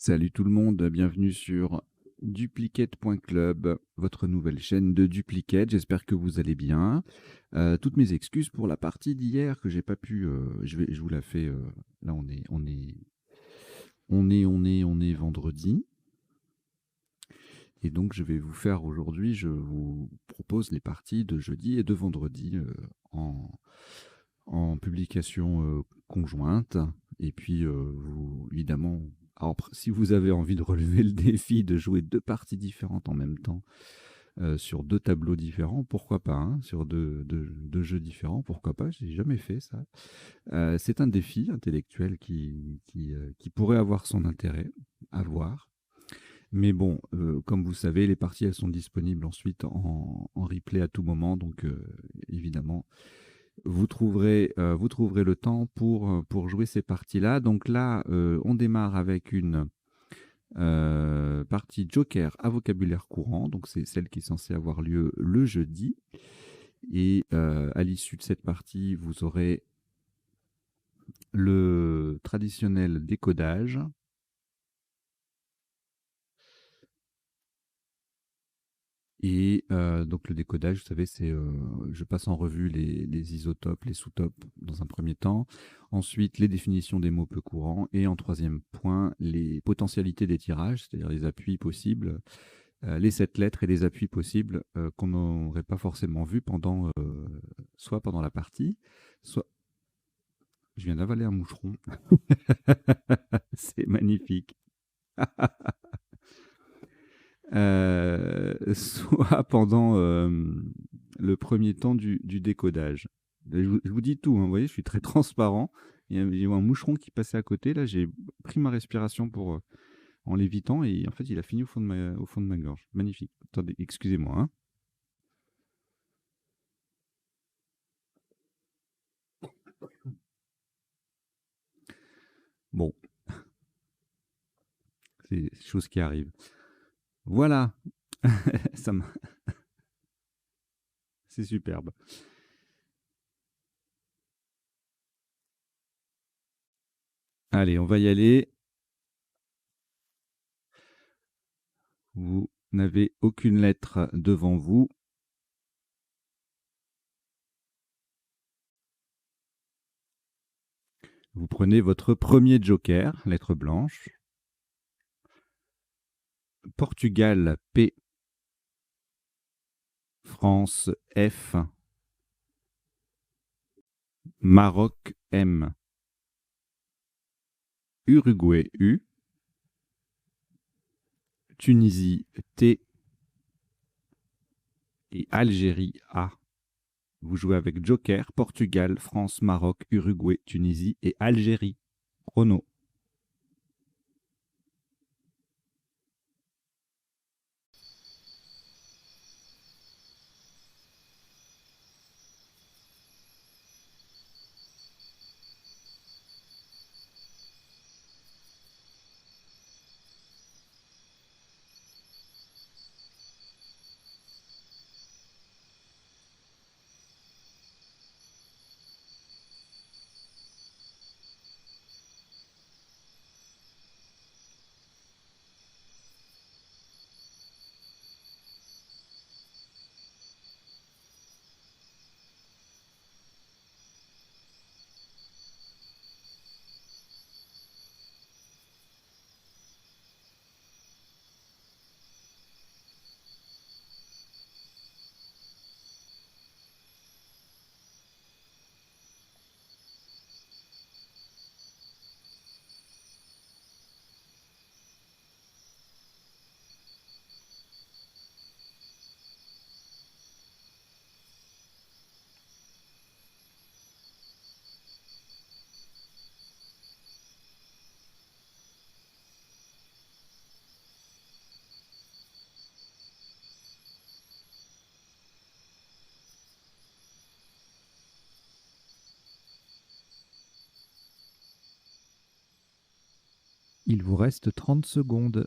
Salut tout le monde, bienvenue sur duplicate.club, votre nouvelle chaîne de duplicate. J'espère que vous allez bien. Toutes mes excuses pour la partie d'hier que j'ai pas pu. Je vous la fais. Là, on est vendredi, et donc je vais vous faire aujourd'hui. Je vous propose les parties de jeudi et de vendredi en en publication conjointe. Et puis, évidemment, alors, si vous avez envie de relever le défi de jouer deux parties différentes en même temps, sur deux tableaux différents, pourquoi pas, hein, sur deux jeux différents, pourquoi pas, j'ai jamais fait ça. C'est un défi intellectuel qui pourrait avoir son intérêt à voir. Mais bon, comme vous savez, les parties, elles sont disponibles ensuite en replay à tout moment, donc évidemment, vous trouverez le temps pour jouer ces parties-là. Donc là, on démarre avec une partie Joker à vocabulaire courant. Donc c'est celle qui est censée avoir lieu le jeudi. Et à l'issue de cette partie, vous aurez le traditionnel décodage. Et donc le décodage, vous savez, c'est je passe en revue les isotopes, les sous-topes dans un premier temps. Ensuite, les définitions des mots peu courants. Et en troisième point, les potentialités des tirages, c'est-à-dire les appuis possibles, les 7 lettres et les appuis possibles qu'on n'aurait pas forcément vus pendant, soit pendant la partie, soit... Je viens d'avaler un moucheron. C'est magnifique. Soit pendant le premier temps du décodage. Je vous dis tout, hein, vous voyez, je suis très transparent. Il y a un moucheron qui passait à côté, là, j'ai pris ma respiration en l'évitant, et en fait, il a fini au fond de ma gorge. Magnifique. Attendez, excusez-moi, hein. Bon, c'est des choses qui arrivent. Voilà, ça c'est superbe. Allez, on va y aller. Vous n'avez aucune lettre devant vous. Vous prenez votre premier joker, lettre blanche. Portugal, P. France, F. Maroc, M. Uruguay, U. Tunisie, T. Et Algérie, A. Vous jouez avec joker, Portugal, France, Maroc, Uruguay, Tunisie et Algérie. Chrono. Il vous reste 30 secondes.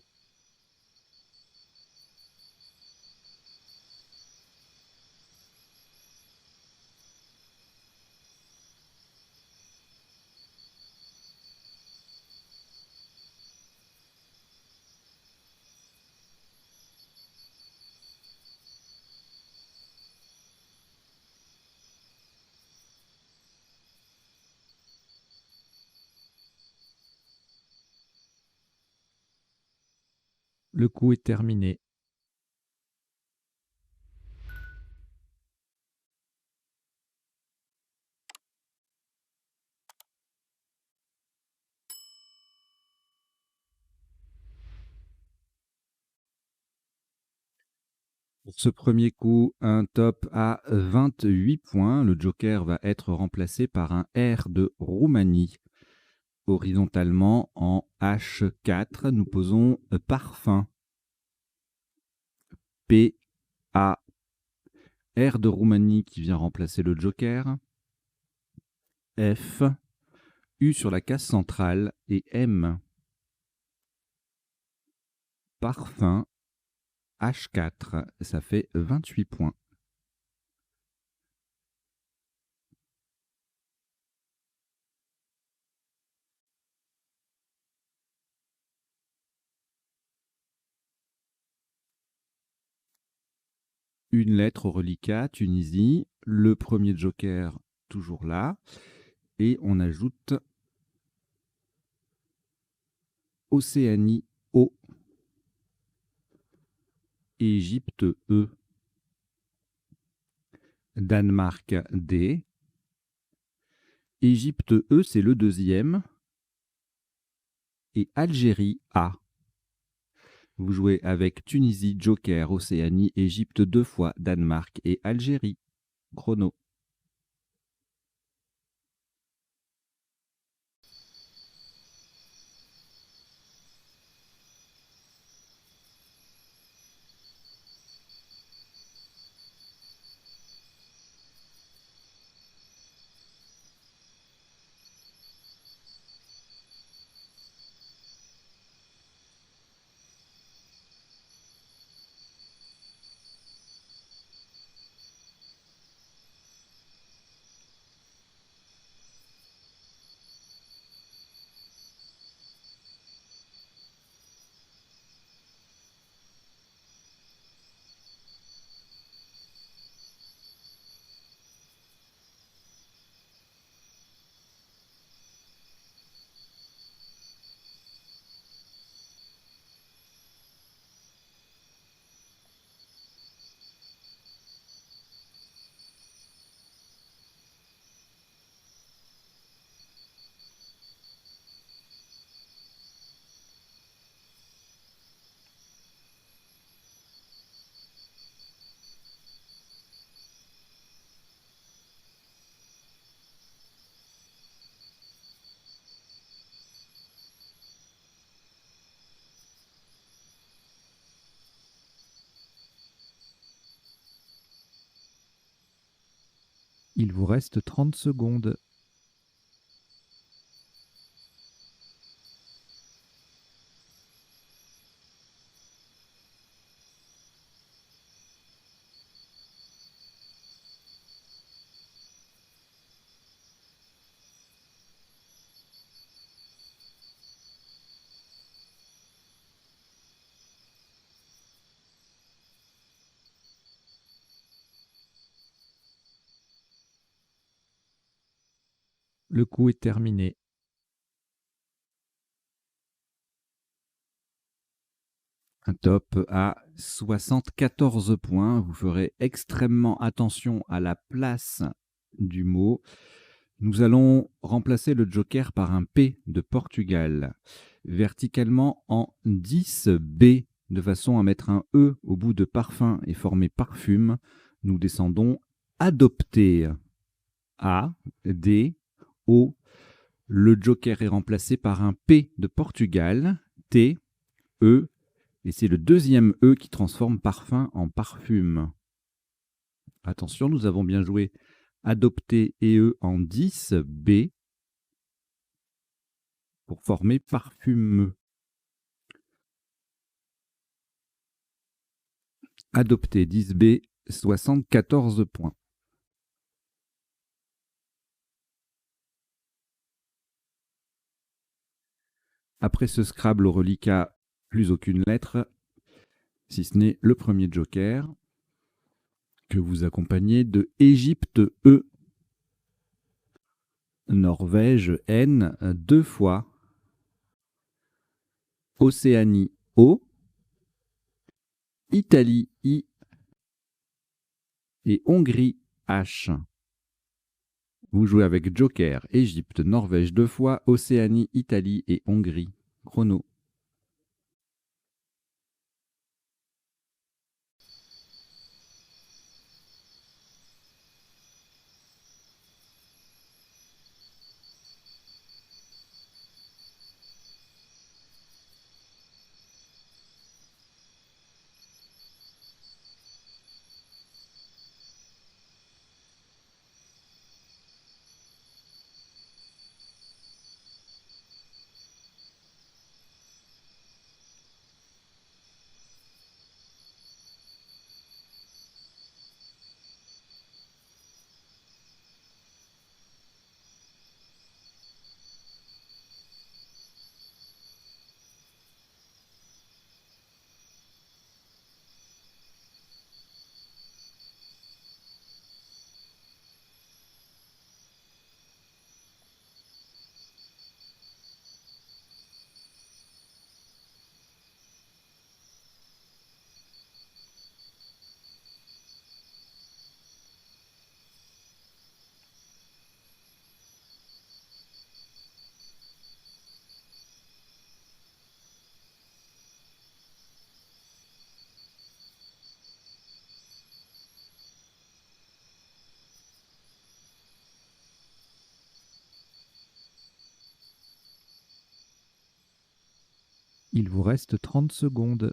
Le coup est terminé. Pour ce premier coup, un top à 28 points. Le joker va être remplacé par un R de Roumanie. Horizontalement, en H4, nous posons parfum. P, A, R de Roumanie qui vient remplacer le joker. F, U sur la case centrale et M. Parfum, H4, ça fait 28 points. Une lettre au reliquat, Tunisie. Le premier joker, toujours là. Et on ajoute Océanie, O. Égypte, E. Danemark, D. Égypte, E, c'est le deuxième. Et Algérie, A. Vous jouez avec Tunisie, Joker, Océanie, Égypte 2 fois, Danemark et Algérie. Chrono. Il vous reste 30 secondes. Le coup est terminé. Un top à 74 points. Vous ferez extrêmement attention à la place du mot. Nous allons remplacer le joker par un P de Portugal. Verticalement en 10B, de façon à mettre un E au bout de parfum et former parfume. Nous descendons adopter. A, D, O. Le joker est remplacé par un P de Portugal. T, E. Et c'est le deuxième E qui transforme parfum en parfume. Attention, nous avons bien joué adopter et E en 10, B, pour former parfumeux. Adopter 10B, 74 points. Après ce Scrabble au reliquat, plus aucune lettre, si ce n'est le premier joker, que vous accompagnez de Égypte E. Norvège N 2 fois. Océanie O. Italie I et Hongrie H. Vous jouez avec Joker, Égypte, Norvège 2 fois, Océanie, Italie et Hongrie. Chrono. Il vous reste 30 secondes.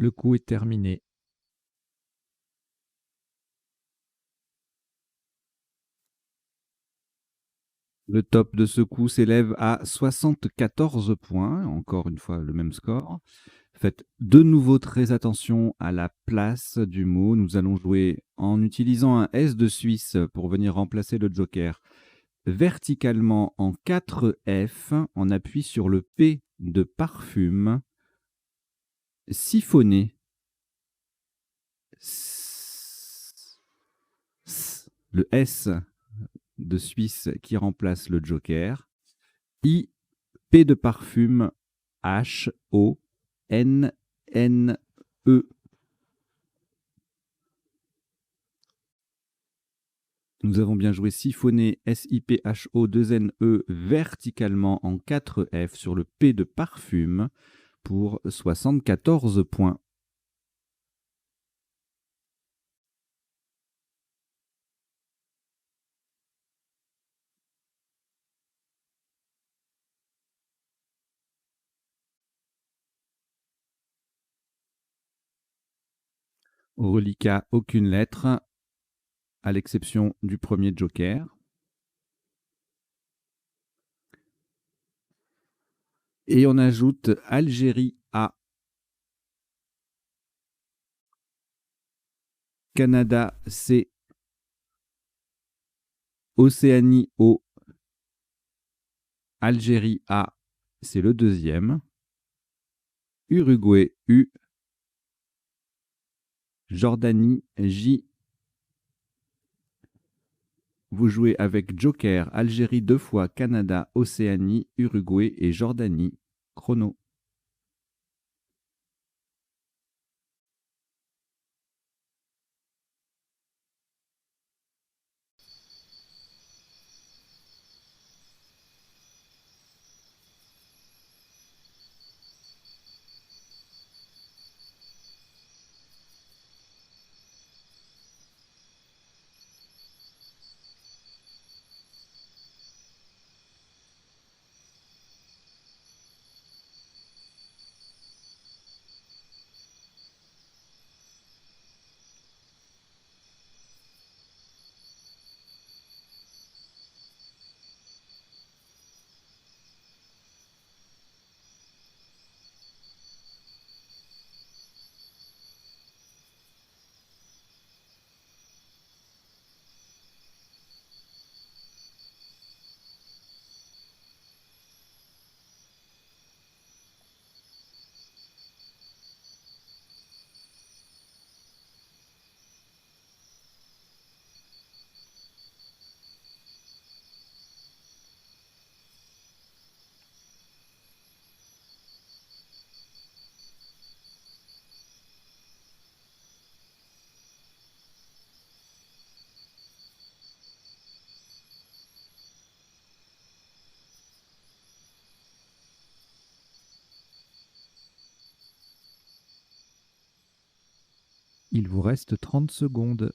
Le coup est terminé. Le top de ce coup s'élève à 74 points, encore une fois le même score. Faites de nouveau très attention à la place du mot. Nous allons jouer en utilisant un S de Suisse pour venir remplacer le joker verticalement en 4 F. On appuie sur le P de parfume. Siphonner. Le S de Suisse qui remplace le joker. I, P de parfume, H, O, N, N, E. Nous avons bien joué siphonner S-I-P-H-O-2-N-E verticalement en 4 F sur le P de parfume pour 74 points. Au reliquat, aucune lettre, à l'exception du premier joker. Et on ajoute Algérie A, Canada C, Océanie O, Algérie A, c'est le deuxième, Uruguay U, Jordanie J. Vous jouez avec Joker, Algérie 2 fois, Canada, Océanie, Uruguay et Jordanie. Chrono. Il vous reste 30 secondes.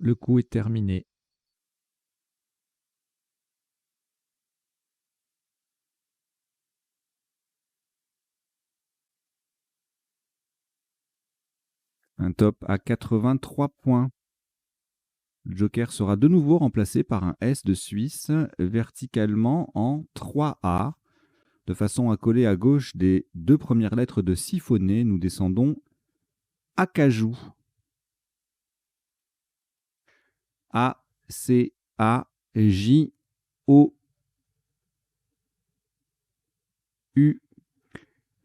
Le coup est terminé. Un top à 83 points. Le joker sera de nouveau remplacé par un S de Suisse verticalement en 3A. De façon à coller à gauche des deux premières lettres de siphonné, nous descendons Acajou. A-C-A-J-O-U.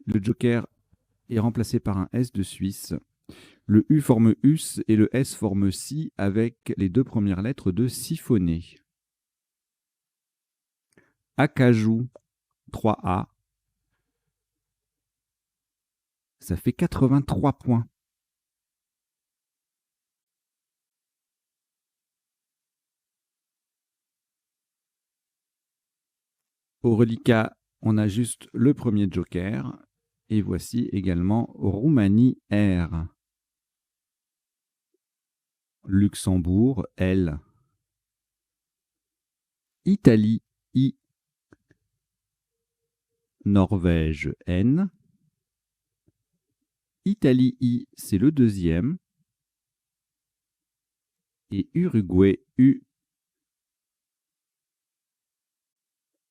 Le joker est remplacé par un S de Suisse. Le U forme US et le S forme SI avec les deux premières lettres de siphonné. Acajou, 3A. Ça fait 83 points. Au reliquat, on a juste le premier joker. Et voici également Roumanie R. Luxembourg L. Italie I. Norvège N. Italie I, c'est le deuxième. Et Uruguay U.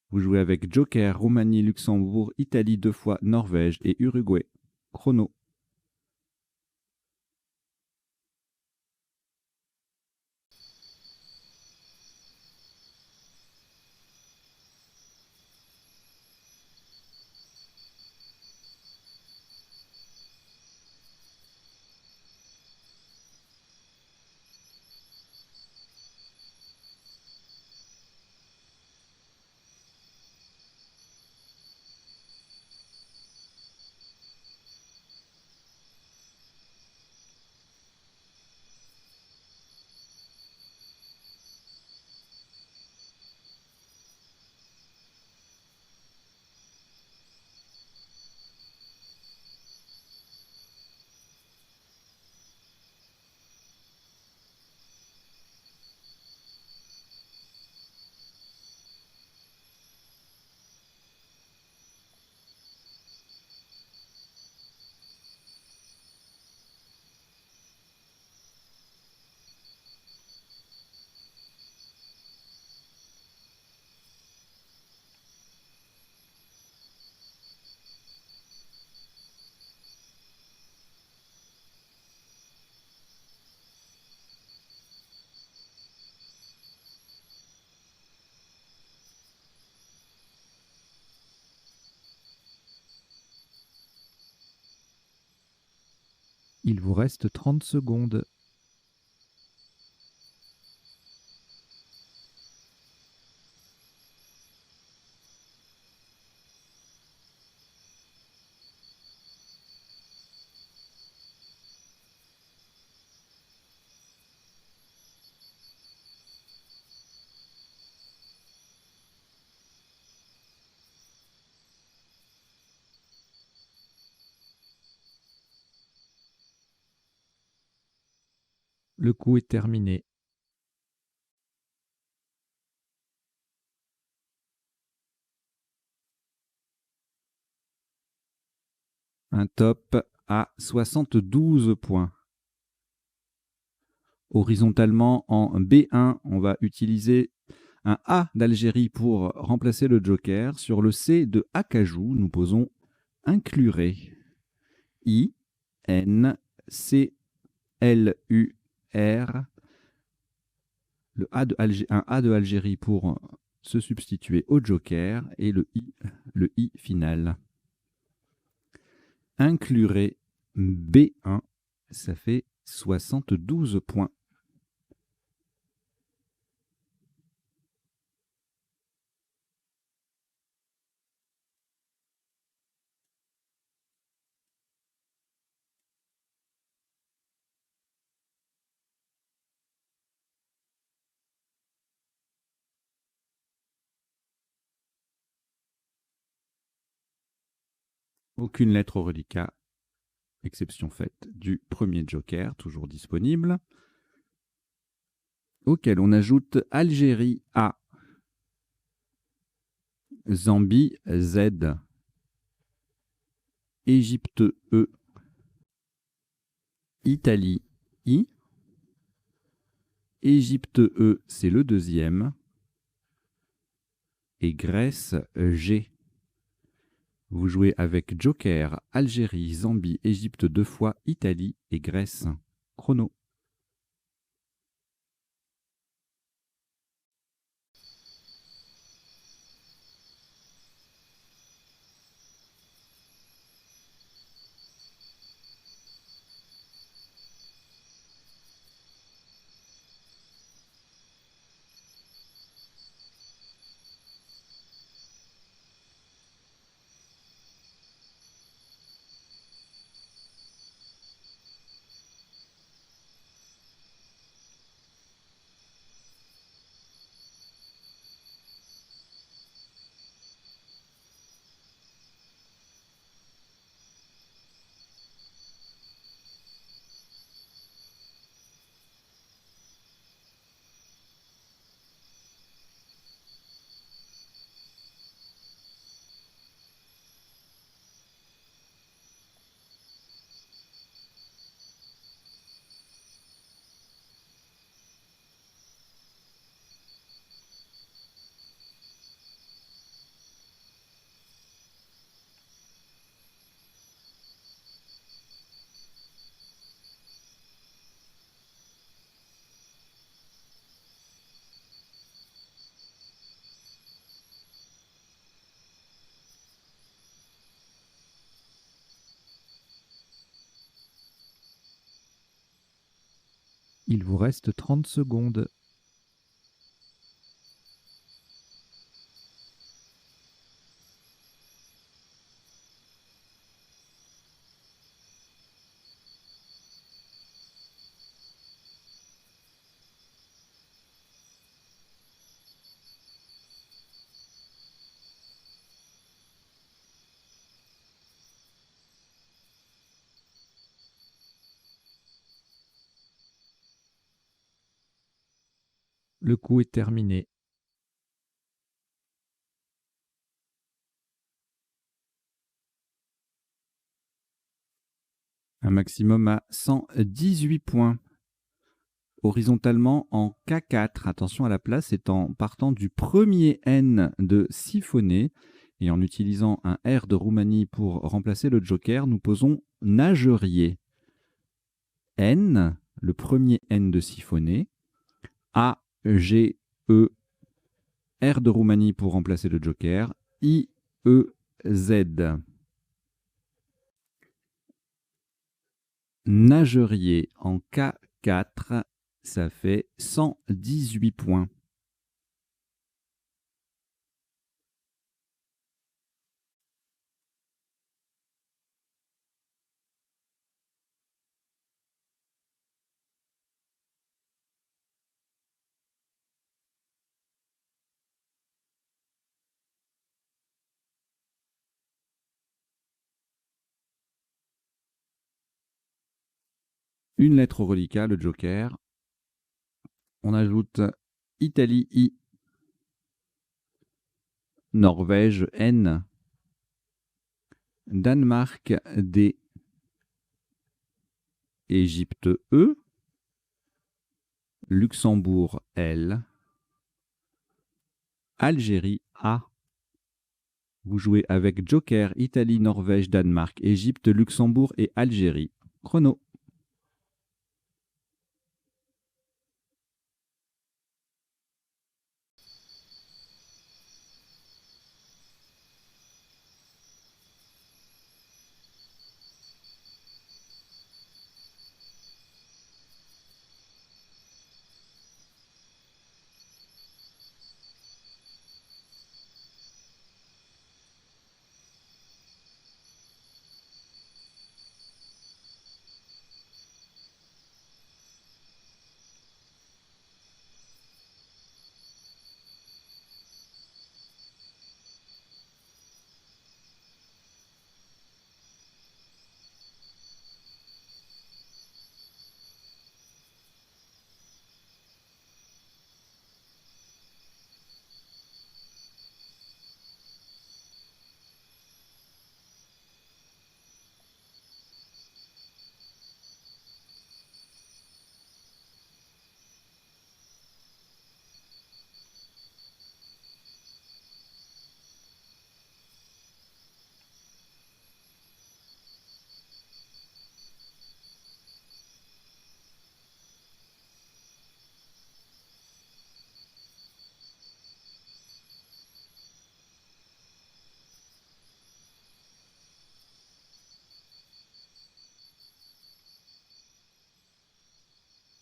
Vous jouez avec Joker, Roumanie, Luxembourg, Italie 2 fois, Norvège et Uruguay. Chrono. Il vous reste 30 secondes. Le coup est terminé. Un top à 72 points. Horizontalement en B1, on va utiliser un A d'Algérie pour remplacer le joker. Sur le C de Acajou, nous posons incluré. I, N, C, L, U, R. Un A de Algérie pour se substituer au joker et le I final. Incluré B1, ça fait 72 points. Aucune lettre au reliquat, exception faite du premier joker, toujours disponible, auquel on ajoute Algérie A, Zambie Z, Égypte E, Italie I, Égypte E, c'est le deuxième, et Grèce G. Vous jouez avec Joker, Algérie, Zambie, Égypte 2 fois, Italie et Grèce. Chrono. Il vous reste 30 secondes. Le coup est terminé. Un maximum à 118 points. Horizontalement en K4. Attention à la place, c'est en partant du premier N de siphonné et en utilisant un R de Roumanie pour remplacer le joker, nous posons nagerier. N, le premier N de siphonné. A, G, E, R de Roumanie pour remplacer le joker. I, E, Z. Nagerier en K4, ça fait 118 points. Une lettre au reliquat, le joker. On ajoute Italie I, Norvège N, Danemark D, Égypte E, Luxembourg L, Algérie A. Vous jouez avec joker, Italie, Norvège, Danemark, Égypte, Luxembourg et Algérie. Chrono.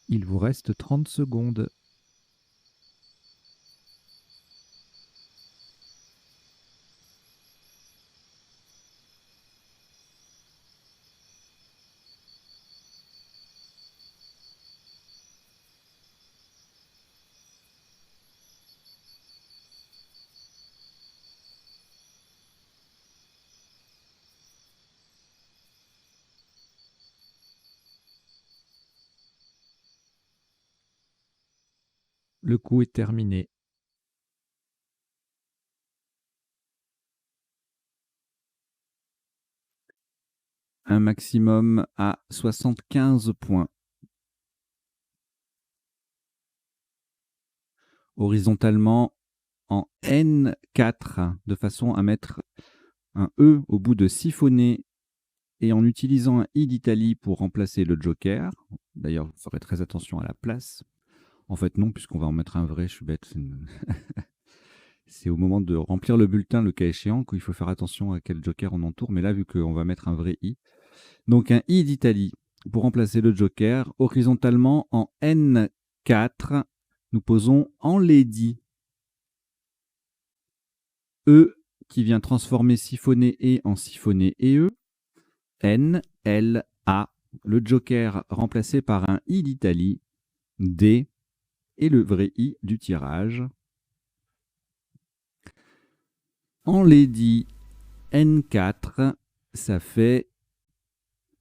Il vous reste 30 secondes. Le coup est terminé. Un maximum à 75 points. Horizontalement en N4, de façon à mettre un E au bout de siphonner et en utilisant un I d'Italie pour remplacer le joker. D'ailleurs, vous ferez très attention à la place. En fait, non, puisqu'on va en mettre un vrai, je suis bête. C'est au moment de remplir le bulletin, le cas échéant, qu'il faut faire attention à quel joker on entoure. Mais là, vu qu'on va mettre un vrai I. Donc un I d'Italie pour remplacer le joker. Horizontalement en N4, nous posons en lady. E qui vient transformer siphonner E en siphonner EE. N, L, A. Le joker remplacé par un I d'Italie. D et le vrai I du tirage. En lady N4, ça fait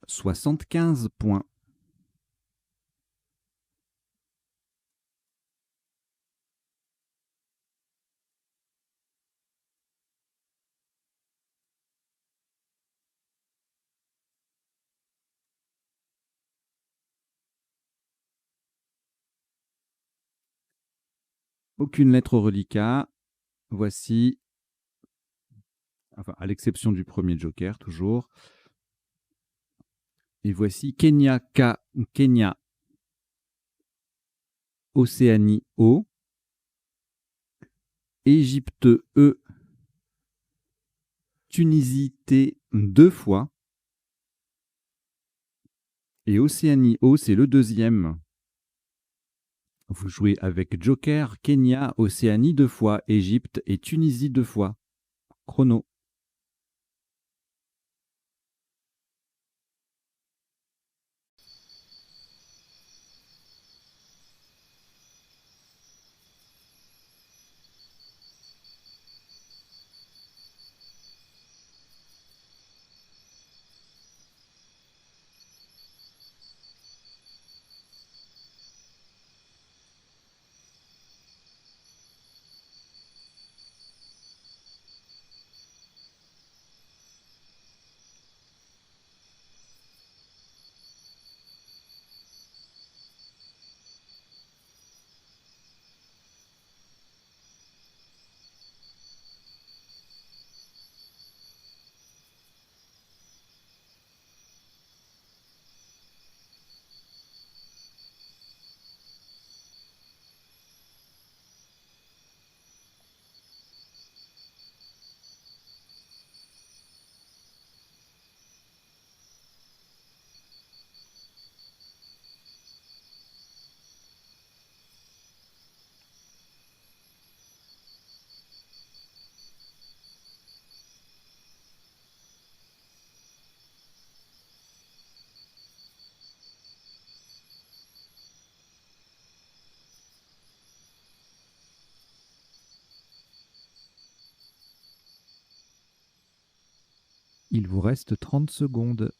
75 points. Aucune lettre au reliquat. Voici, enfin, à l'exception du premier joker, toujours. Et voici Kenya K, Kenya, Océanie O, Égypte E, Tunisie T 2 fois. Et Océanie O, c'est le deuxième. Vous jouez avec Joker, Kenya, Océanie 2 fois, Égypte et Tunisie 2 fois. Chrono. Il vous reste 30 secondes.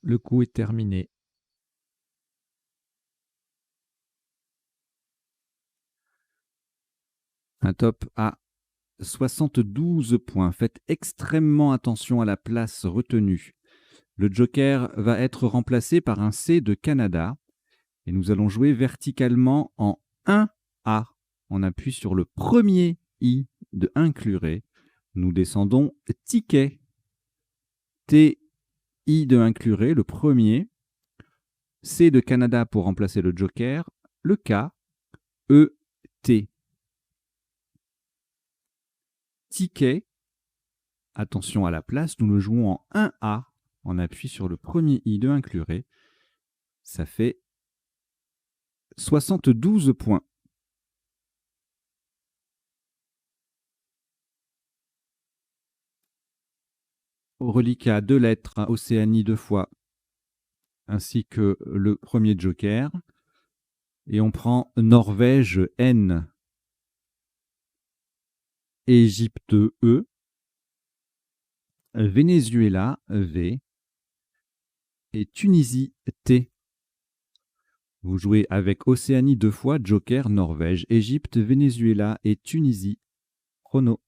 Le coup est terminé. Un top à 72 points. Faites extrêmement attention à la place retenue. Le joker va être remplacé par un C de Canada Et nous allons jouer verticalement en 1A. On appuie sur le premier I de incluré. Nous descendons ticket. T, I de incluré, le premier. C de Canada pour remplacer le joker. Le K, E, T. Ticket. Attention à la place, nous le jouons en 1A. On appuie sur le premier I de incluré. Ça fait 72 points. Reliquat 2 lettres, Océanie 2 fois, ainsi que le premier joker. Et on prend Norvège N, Égypte E, Venezuela V et Tunisie T. Vous jouez avec Océanie 2 fois, joker, Norvège, Égypte, Venezuela et Tunisie. Chrono.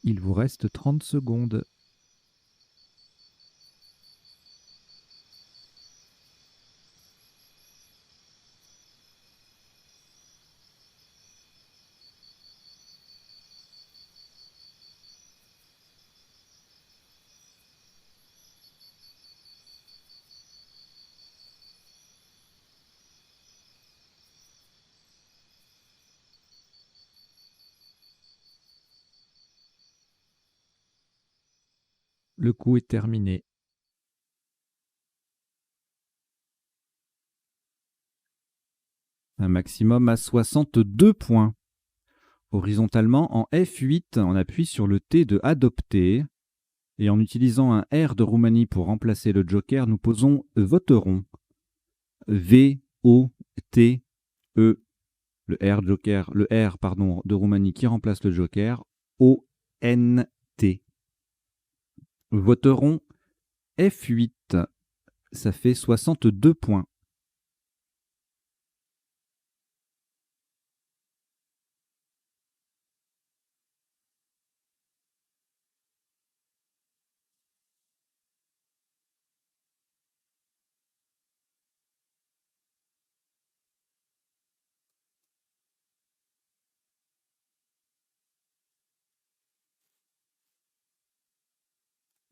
Il vous reste 30 secondes. Le coup est terminé. Un maximum à 62 points. Horizontalement, en F8, on appuie sur le T de adopter. Et en utilisant un R de Roumanie pour remplacer le joker, nous posons voterons. V, O, T, E. Le R joker, le R pardon, de Roumanie qui remplace le joker. O, N, T. Voterons F8. Ça fait 62 points.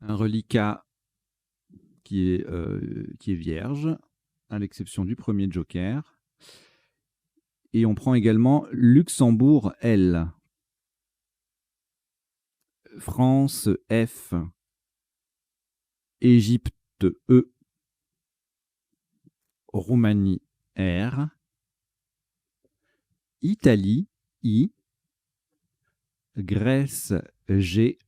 Un reliquat qui est vierge, à l'exception du premier joker. Et on prend également Luxembourg L, France F, Égypte E, Roumanie R, Italie I, Grèce G.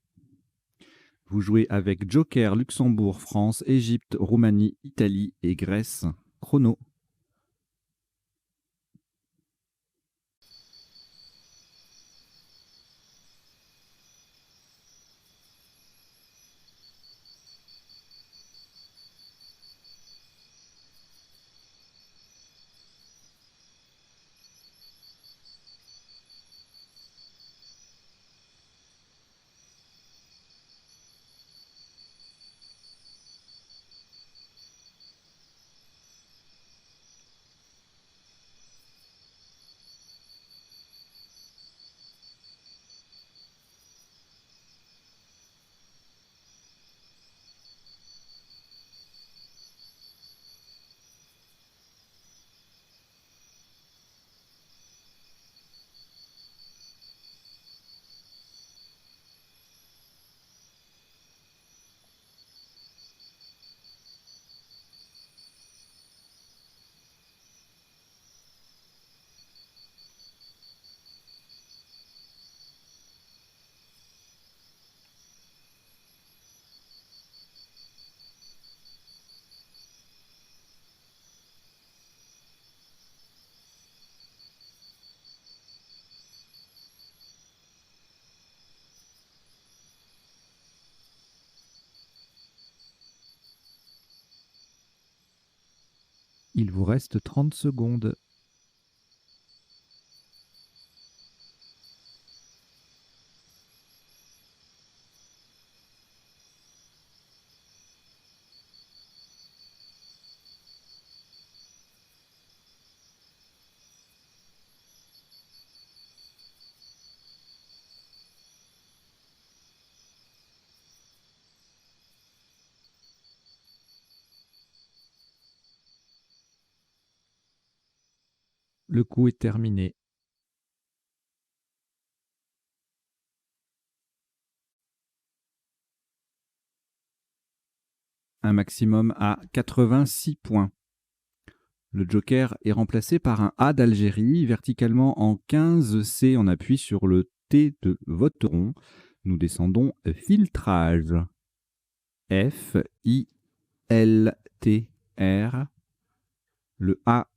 Vous jouez avec joker, Luxembourg, France, Égypte, Roumanie, Italie et Grèce. Chrono. Il vous reste 30 secondes. Le coup est terminé. Un maximum à 86 points. Le joker est remplacé par un A d'Algérie, verticalement en 15C. On appuie sur le T de voteron. Nous descendons filtrage. F-I-L-T-R. Le A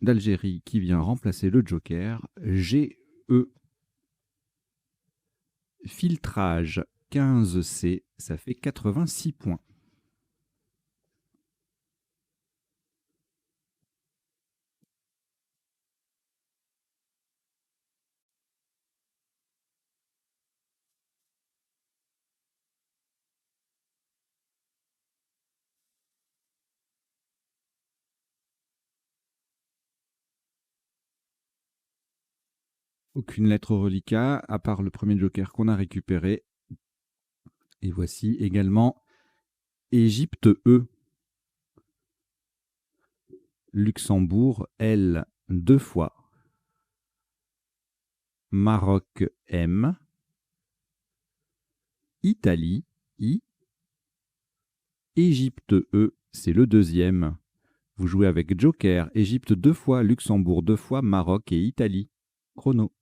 d'Algérie qui vient remplacer le joker. G-E. Filtrage 15C. Ça fait 86 points. Aucune lettre reliquat, à part le premier joker qu'on a récupéré. Et voici également Égypte E. Luxembourg L 2 fois. Maroc M. Italie I. Égypte E, c'est le deuxième. Vous jouez avec joker, Égypte 2 fois, Luxembourg 2 fois, Maroc et Italie. Chrono.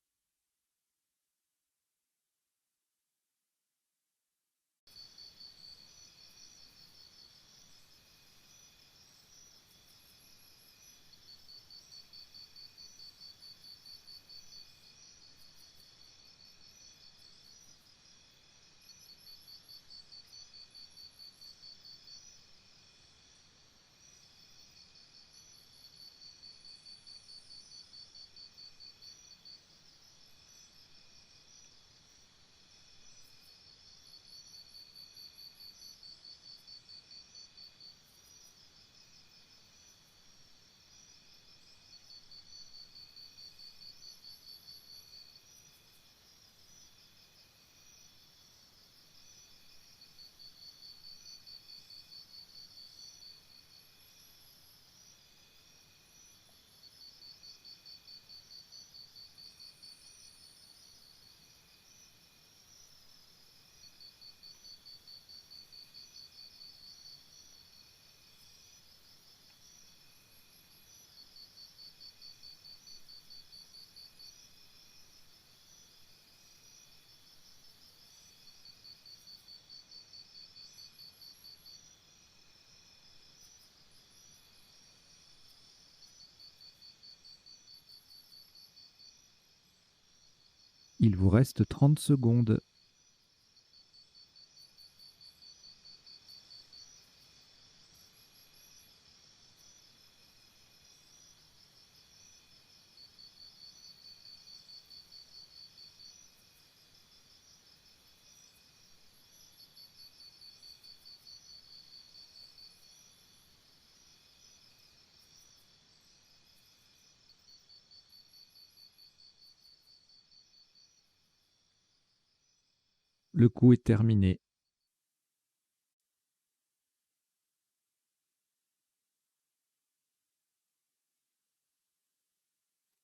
Il vous reste 30 secondes. Le coup est terminé.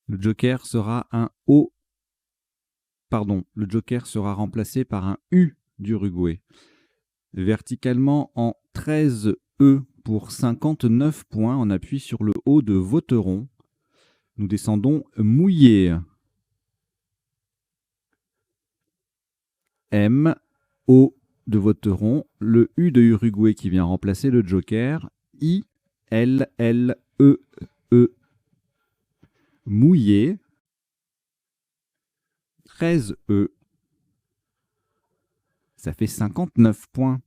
Le joker sera un O. Pardon, le joker sera remplacé par un U d'Uruguay. Verticalement en 13 E pour 59 points. On appuie sur le O de voteron. Nous descendons mouillé. M, O de voteron, le U de Uruguay qui vient remplacer le joker, I, L, L, E, E, mouillé, 13 E, ça fait 59 points.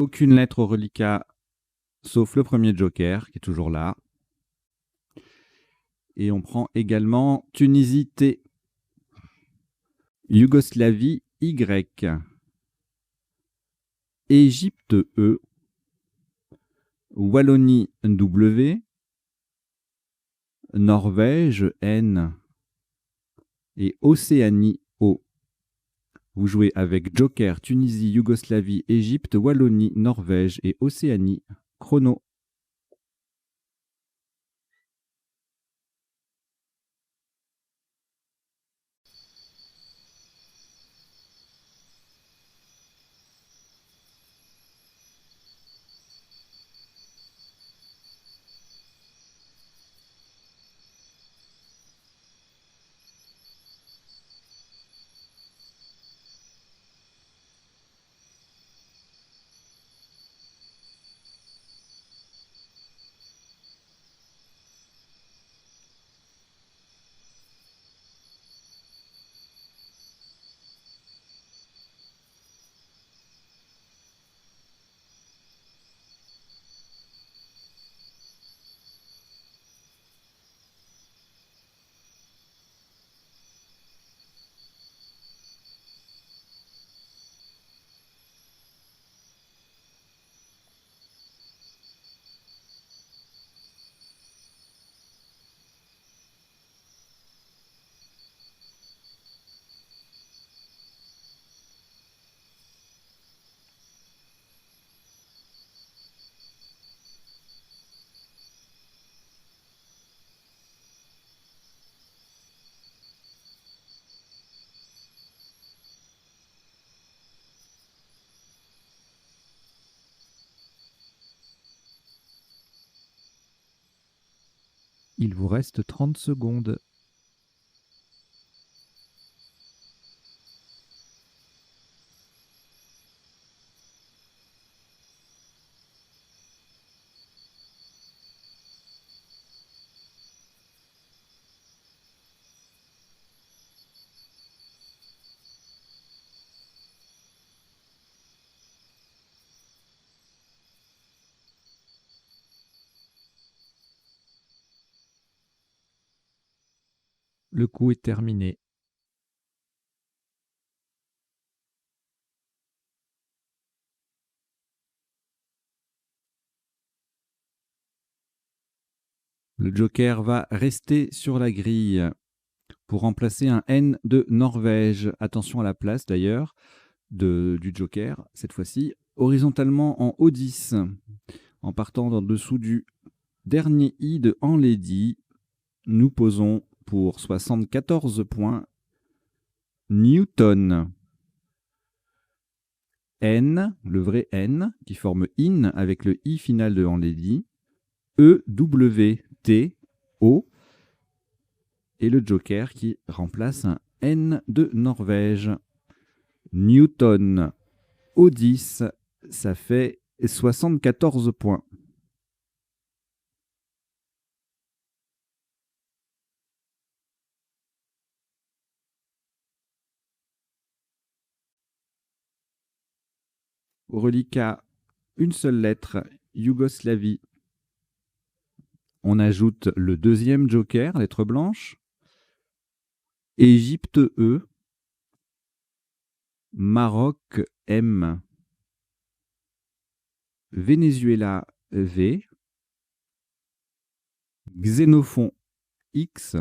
aucune lettre au reliquat, sauf le premier joker, qui est toujours là. Et on prend également Tunisie T, Yougoslavie Y, Égypte E, Wallonie W, Norvège N et Océanie O. Vous jouez avec Joker, Tunisie, Yougoslavie, Égypte, Wallonie, Norvège et Océanie. Chrono. Il vous reste 30 secondes. Le coup est terminé. Le joker va rester sur la grille pour remplacer un N de Norvège. Attention à la place d'ailleurs du joker, cette fois-ci horizontalement en O10, en partant en dessous du dernier I de Enlady. Nous posons pour 74 points Newton. N, le vrai N, qui forme IN avec le I final de Enlady. E, W, T, O. Et le joker qui remplace un N de Norvège. Newton, O10, ça fait 74 points. Au reliquat, une seule lettre, Yougoslavie. On ajoute le deuxième joker, lettre blanche. Égypte E. Maroc M. Venezuela V. Xénophon X.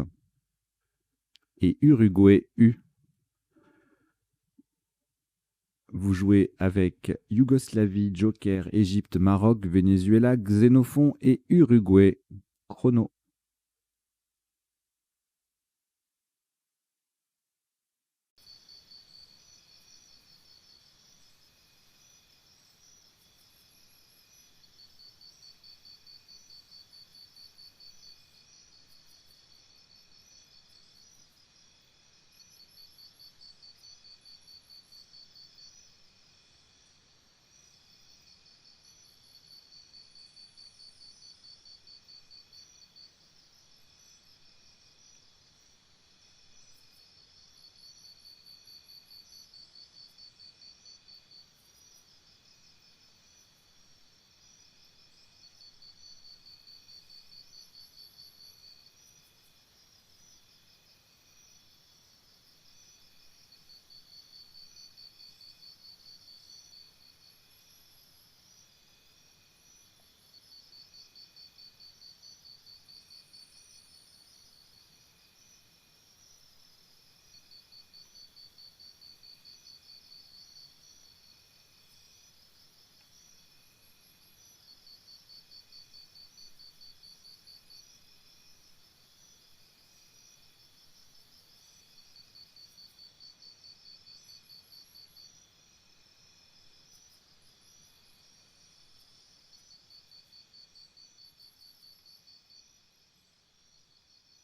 Et Uruguay U. Vous jouez avec Yougoslavie, Joker, Égypte, Maroc, Venezuela, Xénophon et Uruguay. Chrono.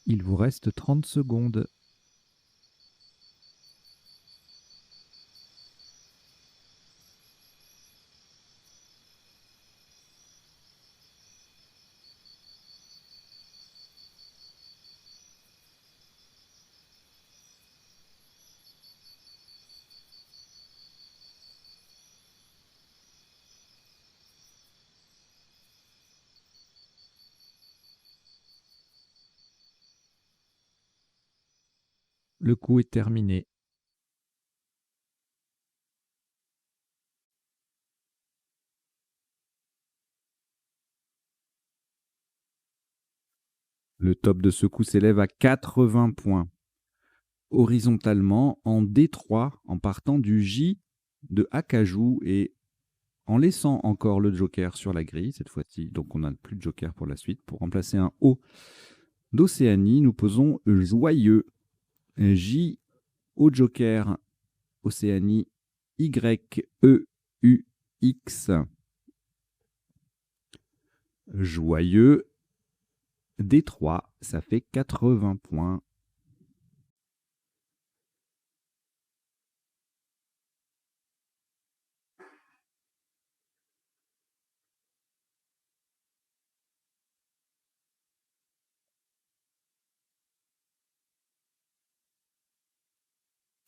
Il vous reste 30 secondes. Le coup est terminé. Le top de ce coup s'élève à 80 points. Horizontalement, en D3, en partant du J de Acajou et en laissant encore le joker sur la grille, cette fois-ci, donc on n'a plus de joker pour la suite. Pour remplacer un O d'Océanie, nous posons joyeux. J au joker, Océanie, Y, E, U, X. Joyeux, D3, ça fait 80 points.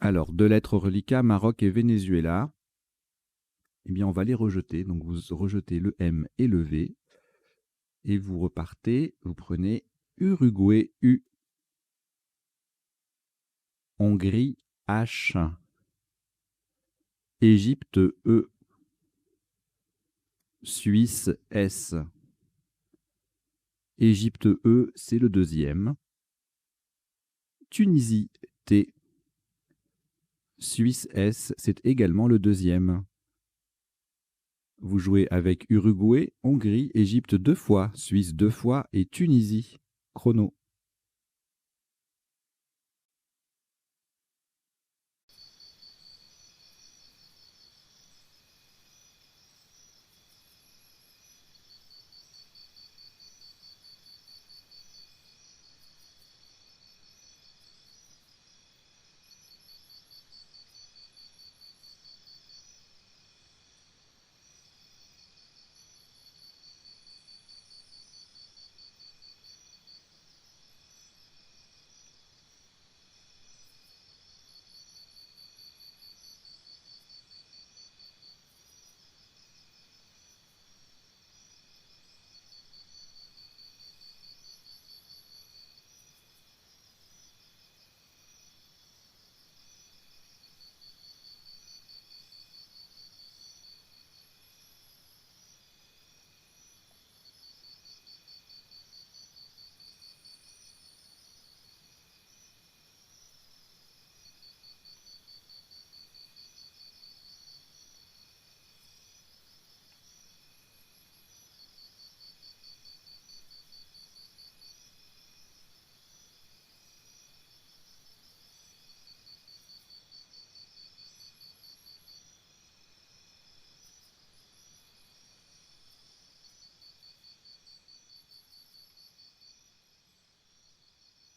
Alors, deux lettres reliquats, Maroc et Venezuela. Eh bien, on va les rejeter. Donc, vous rejetez le M et le V. Et vous repartez, vous prenez Uruguay, U. Hongrie, H. Égypte, E. Suisse, S. Égypte, E, c'est le deuxième. Tunisie, T. Suisse, S, c'est également le deuxième. Vous jouez avec Uruguay, Hongrie, Égypte 2 fois, Suisse 2 fois et Tunisie. Chrono.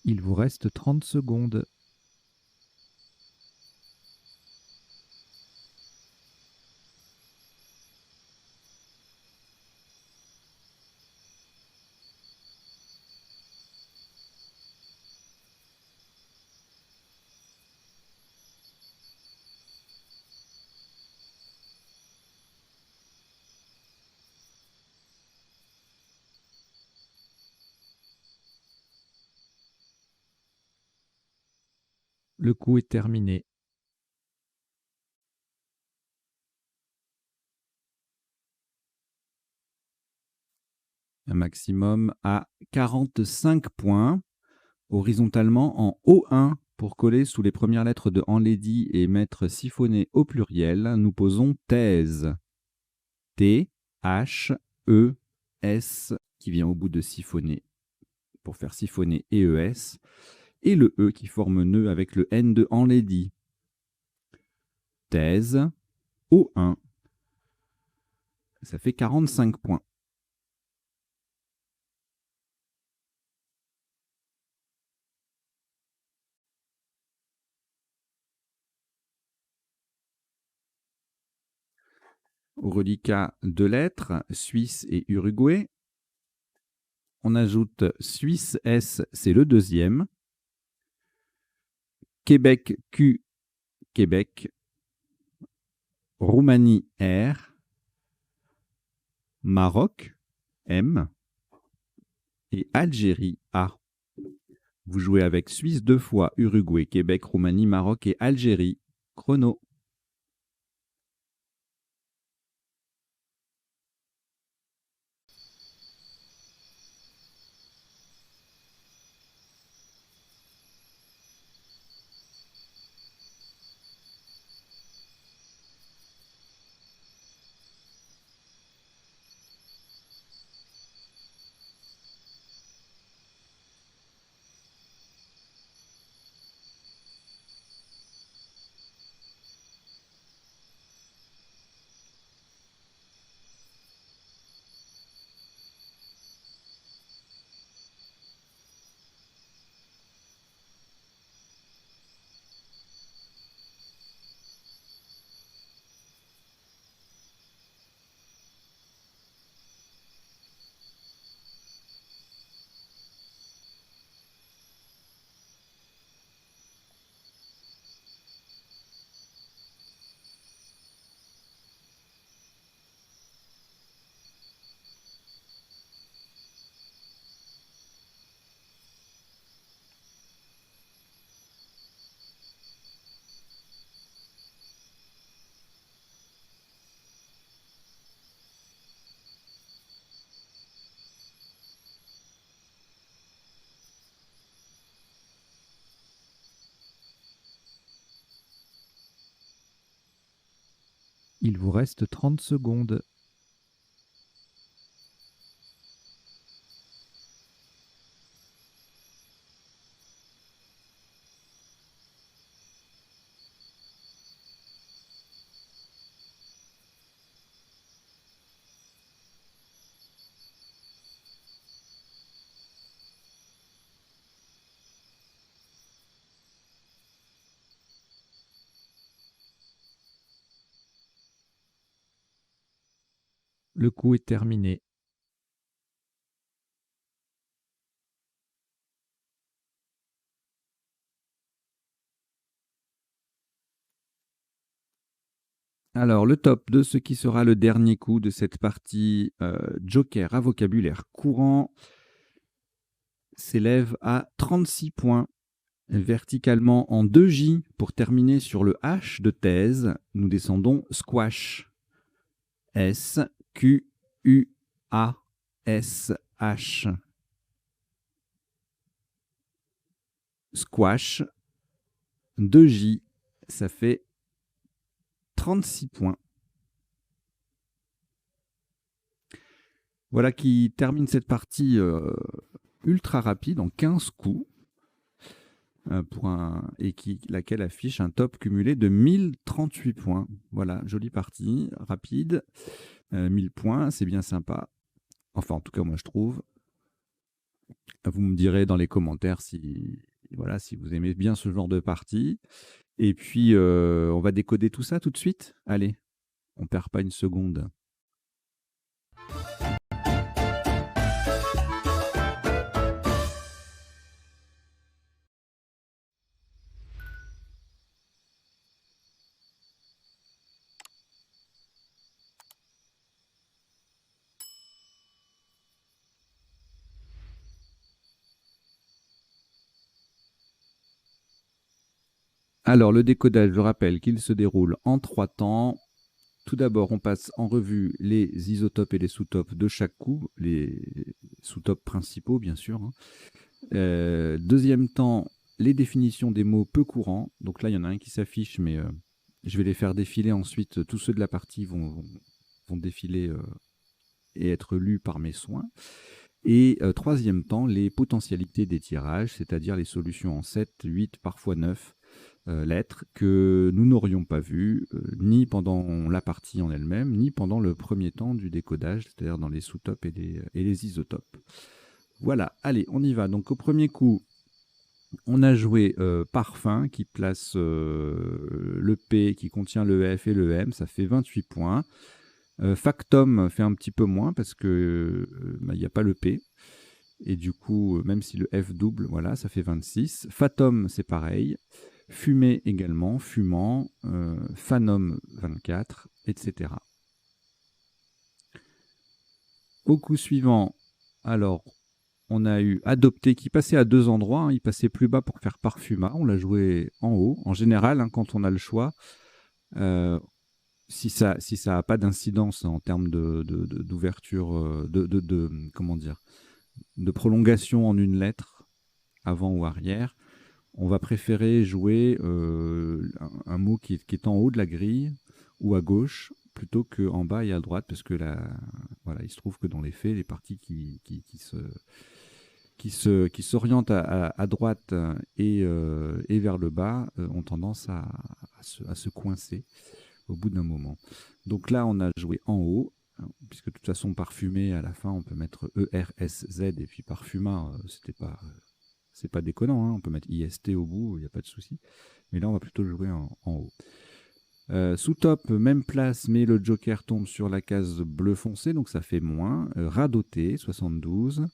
Il vous reste 30 secondes. Le coup est terminé. Un maximum à 45 points. Horizontalement en O1 pour coller sous les premières lettres de Enlady et mettre siphonné au pluriel, nous posons thèse. T, H, E, S qui vient au bout de siphonné pour faire siphonner EES et le E qui forme nœud avec le N de Enlady. Thèse, O1. Ça fait 45 points. Au reliquat, 2 lettres, Suisse et Uruguay. On ajoute Suisse S, c'est le deuxième. Québec Q, Québec. Roumanie R. Maroc M. Et Algérie A. Vous jouez avec Suisse 2 fois, Uruguay, Québec, Roumanie, Maroc et Algérie. Chrono. Il vous reste 30 secondes. Le coup est terminé. Alors, le top de ce qui sera le dernier coup de cette partie Joker à vocabulaire courant s'élève à 36 points. Verticalement en 2J pour terminer sur le H de thèse, nous descendons squash. S, Q, U, A, S, H. Squash, 2J, ça fait 36 points. Voilà qui termine cette partie ultra rapide en 15 coups. Laquelle affiche un top cumulé de 1038 points. Voilà, jolie partie, rapide. 1000 points, c'est bien sympa. Enfin, en tout cas, moi, je trouve. Vous me direz dans les commentaires si vous aimez bien ce genre de partie. Et puis, on va décoder tout ça tout de suite. Allez, on perd pas une seconde. Alors, le décodage, je rappelle qu'il se déroule en 3 temps. Tout d'abord, on passe en revue les isotopes et les sous-topes de chaque coup, les sous-topes principaux, bien sûr. Deuxième temps, les définitions des mots peu courants. Donc là, il y en a un qui s'affiche, mais je vais les faire défiler ensuite. Tous ceux de la partie vont défiler et être lus par mes soins. Et troisième temps, les potentialités des tirages, c'est-à-dire les solutions en 7, 8, parfois 9 lettres que nous n'aurions pas vues, ni pendant la partie en elle-même, ni pendant le premier temps du décodage, c'est-à-dire dans les sous-topes et les isotopes. Voilà, allez, on y va. Donc au premier coup, on a joué parfum qui place le P, qui contient le F et le M, ça fait 28 points. Factum fait un petit peu moins parce que il n'y a pas le P. Et du coup, même si le F double, voilà, ça fait 26. Fatum, c'est pareil. Fumé également, fumant, Phanom 24, etc. Au coup suivant, alors, on a eu adopté qui passait à deux endroits. Hein, il passait plus bas pour faire parfuma. On l'a joué en haut. En général, hein, quand on a le choix, euh, si ça a pas d'incidence en termes d'ouverture, comment dire, de prolongation en une lettre, avant ou arrière, on va préférer jouer un mot qui est en haut de la grille ou à gauche plutôt qu'en bas et à droite, parce que voilà, il se trouve que dans les faits, les parties qui s'orientent à droite et vers le bas ont tendance à se coincer au bout d'un moment. Donc là, on a joué en haut, hein, puisque de toute façon, parfumé, à la fin, on peut mettre ERSZ, et puis parfuma, c'est pas déconnant, hein, on peut mettre IST au bout, il n'y a pas de souci. Mais là, on va plutôt jouer en haut. Sous top, même place, mais le joker tombe sur la case bleu foncé, donc ça fait moins. Radoté, 72.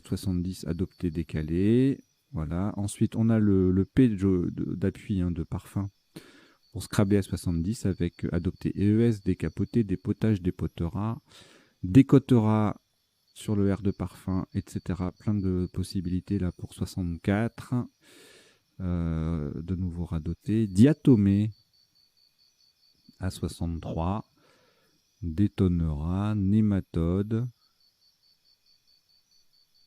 70 adopté décalé. Voilà. Ensuite, on a le P d'appui de parfum pour Scrabble à 70 avec adopté EES, décapoté, dépotage, dépotera, décotera sur le R de parfum, etc. Plein de possibilités là pour 64. De nouveau radoté. Diatomée à 63. Détonnera, nématode,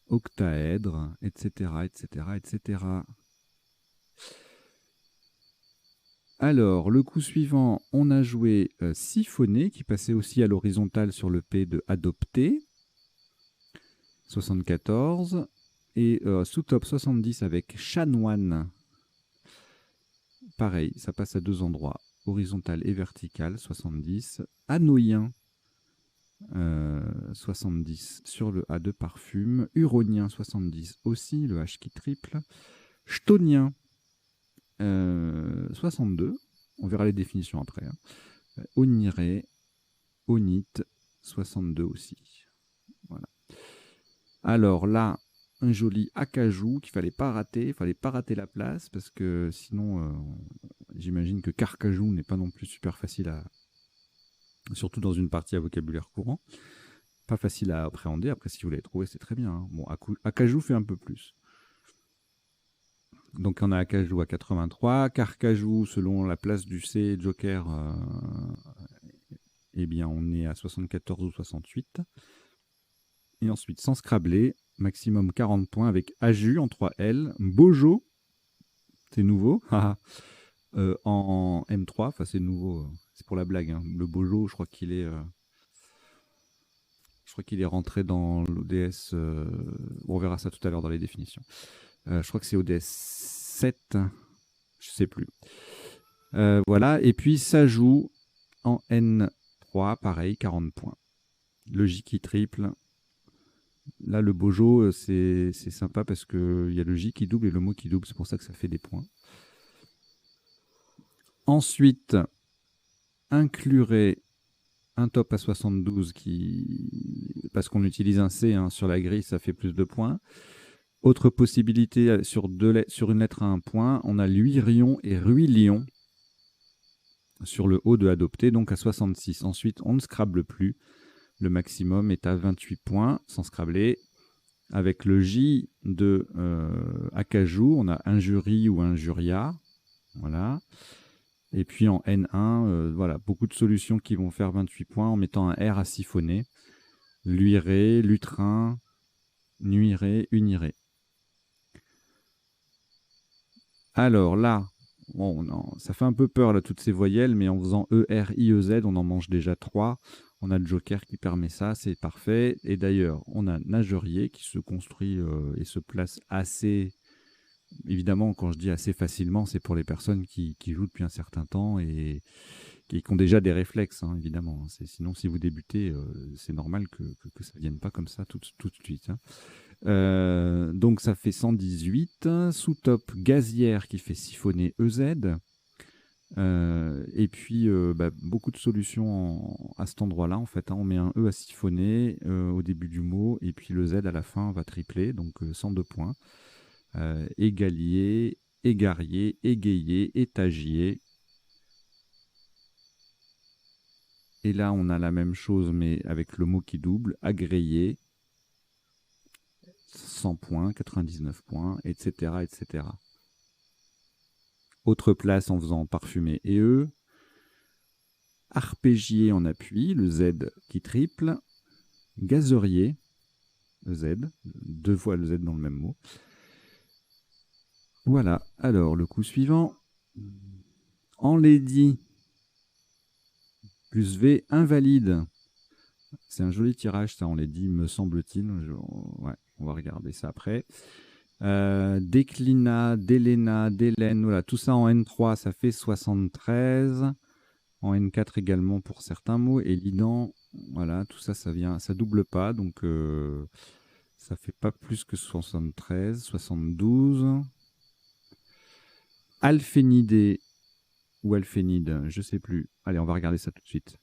octaèdre, etc., etc., etc. Alors, le coup suivant, on a joué siphonné, qui passait aussi à l'horizontale sur le P de adopté, 74, et sous top 70 avec chanoine. Pareil, ça passe à deux endroits, horizontal et vertical, 70. Anoïen, 70 sur le A de parfume. Huronien, 70 aussi, le H qui triple. Chtonien, 62. On verra les définitions après. Hein. Oniré, onite, 62 aussi. Voilà. Alors là, un joli acajou qu'il fallait pas rater. Il fallait pas rater la place parce que sinon, j'imagine que carcajou n'est pas non plus super facile à... Surtout dans une partie à vocabulaire courant. Pas facile à appréhender. Après, si vous l'avez trouvé, c'est très bien. Hein. Bon, acajou fait un peu plus. Donc on a acajou à 83, carcajou selon la place du C joker, eh bien on est à 74 ou 68. Et ensuite sans scrabler, maximum 40 points avec Aju en 3L, Bojo, c'est nouveau, en M3, enfin c'est nouveau, c'est pour la blague. Hein. Le Bojo, je crois qu'il est rentré dans l'ODS, on verra ça tout à l'heure dans les définitions. Je crois que c'est ODS 7, je sais plus. Voilà, et puis ça joue en N3, pareil, 40 points. Le J qui triple. Là, le Bojo, c'est sympa parce qu'il y a le J qui double et le mot qui double, c'est pour ça que ça fait des points. Ensuite, inclurez un top à 72 parce qu'on utilise un C hein, sur la grille, ça fait plus de points. Autre possibilité, sur une lettre à un point, on a Luirion et Ruilion sur le haut de adopté, donc à 66. Ensuite, on ne scrable plus. Le maximum est à 28 points, sans scrabler. Avec le J de acajou, on a injurie ou injuria. Voilà. Et puis en N1, voilà, beaucoup de solutions qui vont faire 28 points en mettant un R à siphonner. Luiré, lutrin, nuiré, uniré. Alors là, bon, ça fait un peu peur là, toutes ces voyelles, mais en faisant E, R, I, E, Z, on en mange déjà 3. On a le joker qui permet ça, c'est parfait. Et d'ailleurs, on a nagerier qui se construit et se place assez... Évidemment, quand je dis assez facilement, c'est pour les personnes qui jouent depuis un certain temps et qui ont déjà des réflexes, hein, évidemment. Sinon, si vous débutez, c'est normal que ça ne vienne pas comme ça tout de suite. Hein. Donc ça fait 118. Sous top gazière qui fait siphonner EZ. Et puis, beaucoup de solutions à cet endroit-là, en fait, hein. On met un E à siphonner au début du mot, et puis le Z à la fin va tripler, donc 102 points. Égalier, égarier, égayer, étagier. Et là, on a la même chose, mais avec le mot qui double, agréyer, 100 points, 99 points, etc., etc. Autre place en faisant parfumer et E. Arpégier en appui, le Z qui triple. Gazerier, le Z, 2 fois le Z dans le même mot. Voilà, alors le coup suivant. Enlaidi, plus V, invalide. C'est un joli tirage, ça, enlaidi, me semble-t-il. Ouais, on va regarder ça après. Déclina, Délena, Délène, voilà, tout ça en N3, ça fait 73. En N4 également pour certains mots. Et Lidan, voilà, tout ça, ça double pas, donc ça fait pas plus que 73, 72. Alphénidé ou alphénide, je sais plus. Allez, on va regarder ça tout de suite.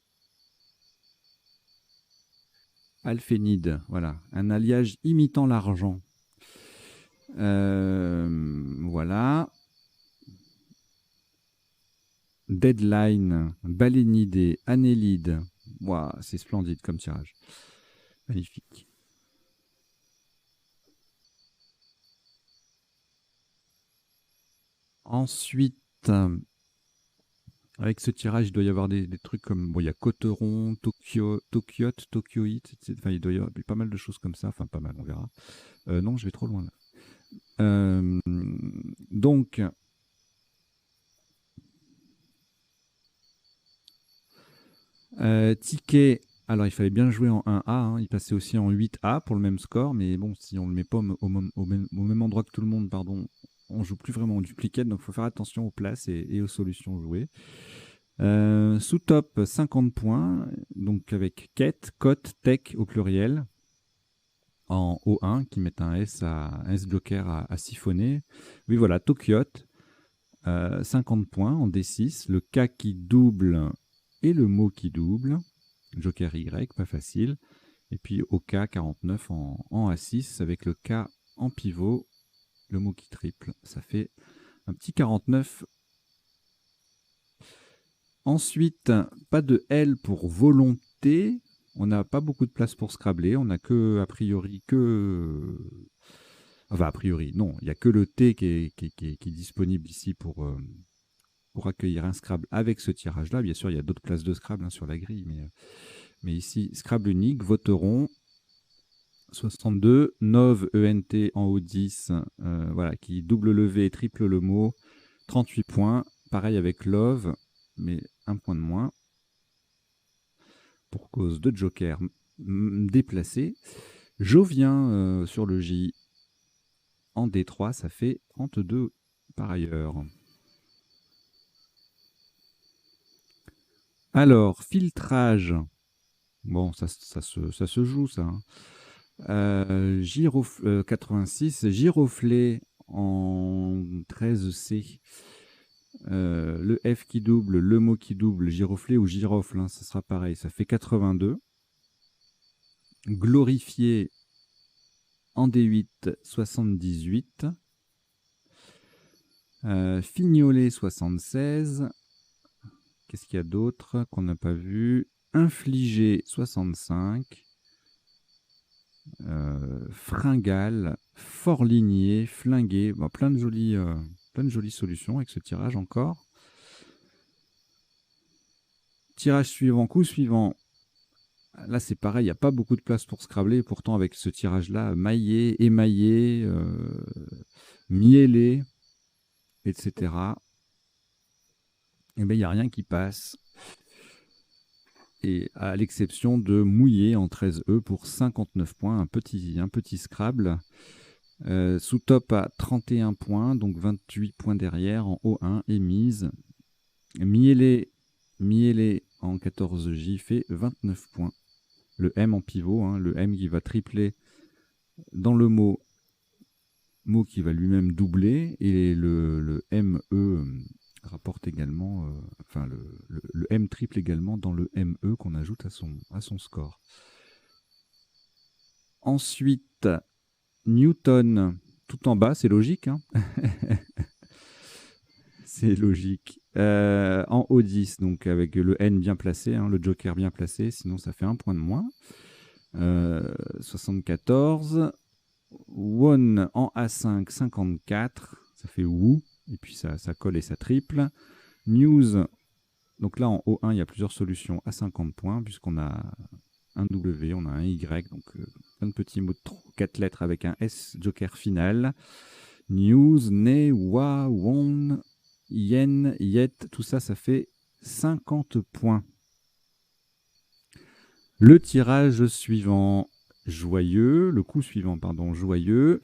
Alphénide, voilà, un alliage imitant l'argent. Voilà. Deadline, balénidé, annélide. Wow, c'est splendide comme tirage. Magnifique. Ensuite, avec ce tirage, il doit y avoir des trucs comme, bon, il y a Coteron, Tokyote, Tokyoite, enfin, il doit y avoir pas mal de choses comme ça. Enfin, pas mal, on verra. Non, je vais trop loin là. Donc, ticket, alors il fallait bien jouer en 1A, hein. Il passait aussi en 8A pour le même score, mais bon, si on ne le met pas au même endroit que tout le monde, pardon, on joue plus vraiment en duplicate, donc il faut faire attention aux places et aux solutions jouées. Sous top, 50 points, donc avec quête, cote, tech au pluriel, en O1, qui met un S joker à siphonner. Oui, voilà, Tokyote, 50 points en D6, le K qui double et le mot qui double, joker Y, pas facile. Et puis au K, 49 en A6, avec le K en pivot, le mot qui triple. Ça fait un petit 49. Ensuite, pas de L pour volonté. On n'a pas beaucoup de place pour scrabler. On n'a que, a priori, Enfin, a priori, non. Il n'y a que le T qui est disponible ici pour accueillir un Scrabble avec ce tirage-là. Bien sûr, il y a d'autres places de Scrabble, hein, sur la grille, mais ici, Scrabble unique, voteront 62, Nov ENT en haut 10, voilà, qui double le V et triple le mot, 38 points. Pareil avec Love, mais un point de moins pour cause de Joker déplacé. Jovien sur le J en D3, ça fait 32 par ailleurs. Alors, filtrage. Bon, ça se joue, ça, hein. 86, giroflé en 13C. Le F qui double, le mot qui double, giroflé ou girofle, hein, ça sera pareil, ça fait 82. Glorifié en D8, 78. Fignolé, 76. Qu'est-ce qu'il y a d'autre qu'on n'a pas vu? Infligé, 65. Fringale, forligné, flingué. Bon, plein de jolies solutions avec ce tirage encore. Tirage suivant, coup suivant. Là, c'est pareil, il n'y a pas beaucoup de place pour scrabler. Pourtant, avec ce tirage-là, maillé, émaillé, miellé, etc., eh ben, il n'y a rien qui passe. Et à l'exception de mouillé en 13E pour 59 points, un petit Scrabble. Sous top à 31 points, donc 28 points derrière en O1 et mise. Miellé en 14J fait 29 points. Le M en pivot, hein, le M qui va tripler dans le mot qui va lui-même doubler, et le ME rapporte également, enfin le M triple également dans le ME qu'on ajoute à son score. Ensuite, Newton, tout en bas, c'est logique, hein. C'est logique. En haut 10, donc avec le N bien placé, hein, le joker bien placé, sinon ça fait un point de moins. 74. Won en A5, 54. Ça fait Woo. Et puis ça colle et ça triple. News. Donc là, en O1, il y a plusieurs solutions à 50 points, puisqu'on a un W, on a un Y, donc plein de petits mots de 4 lettres avec un S joker final. News, Ne, Wa, Won, Yen, Yet, tout ça, ça fait 50 points. Le tirage suivant, joyeux. Le coup suivant, pardon, joyeux.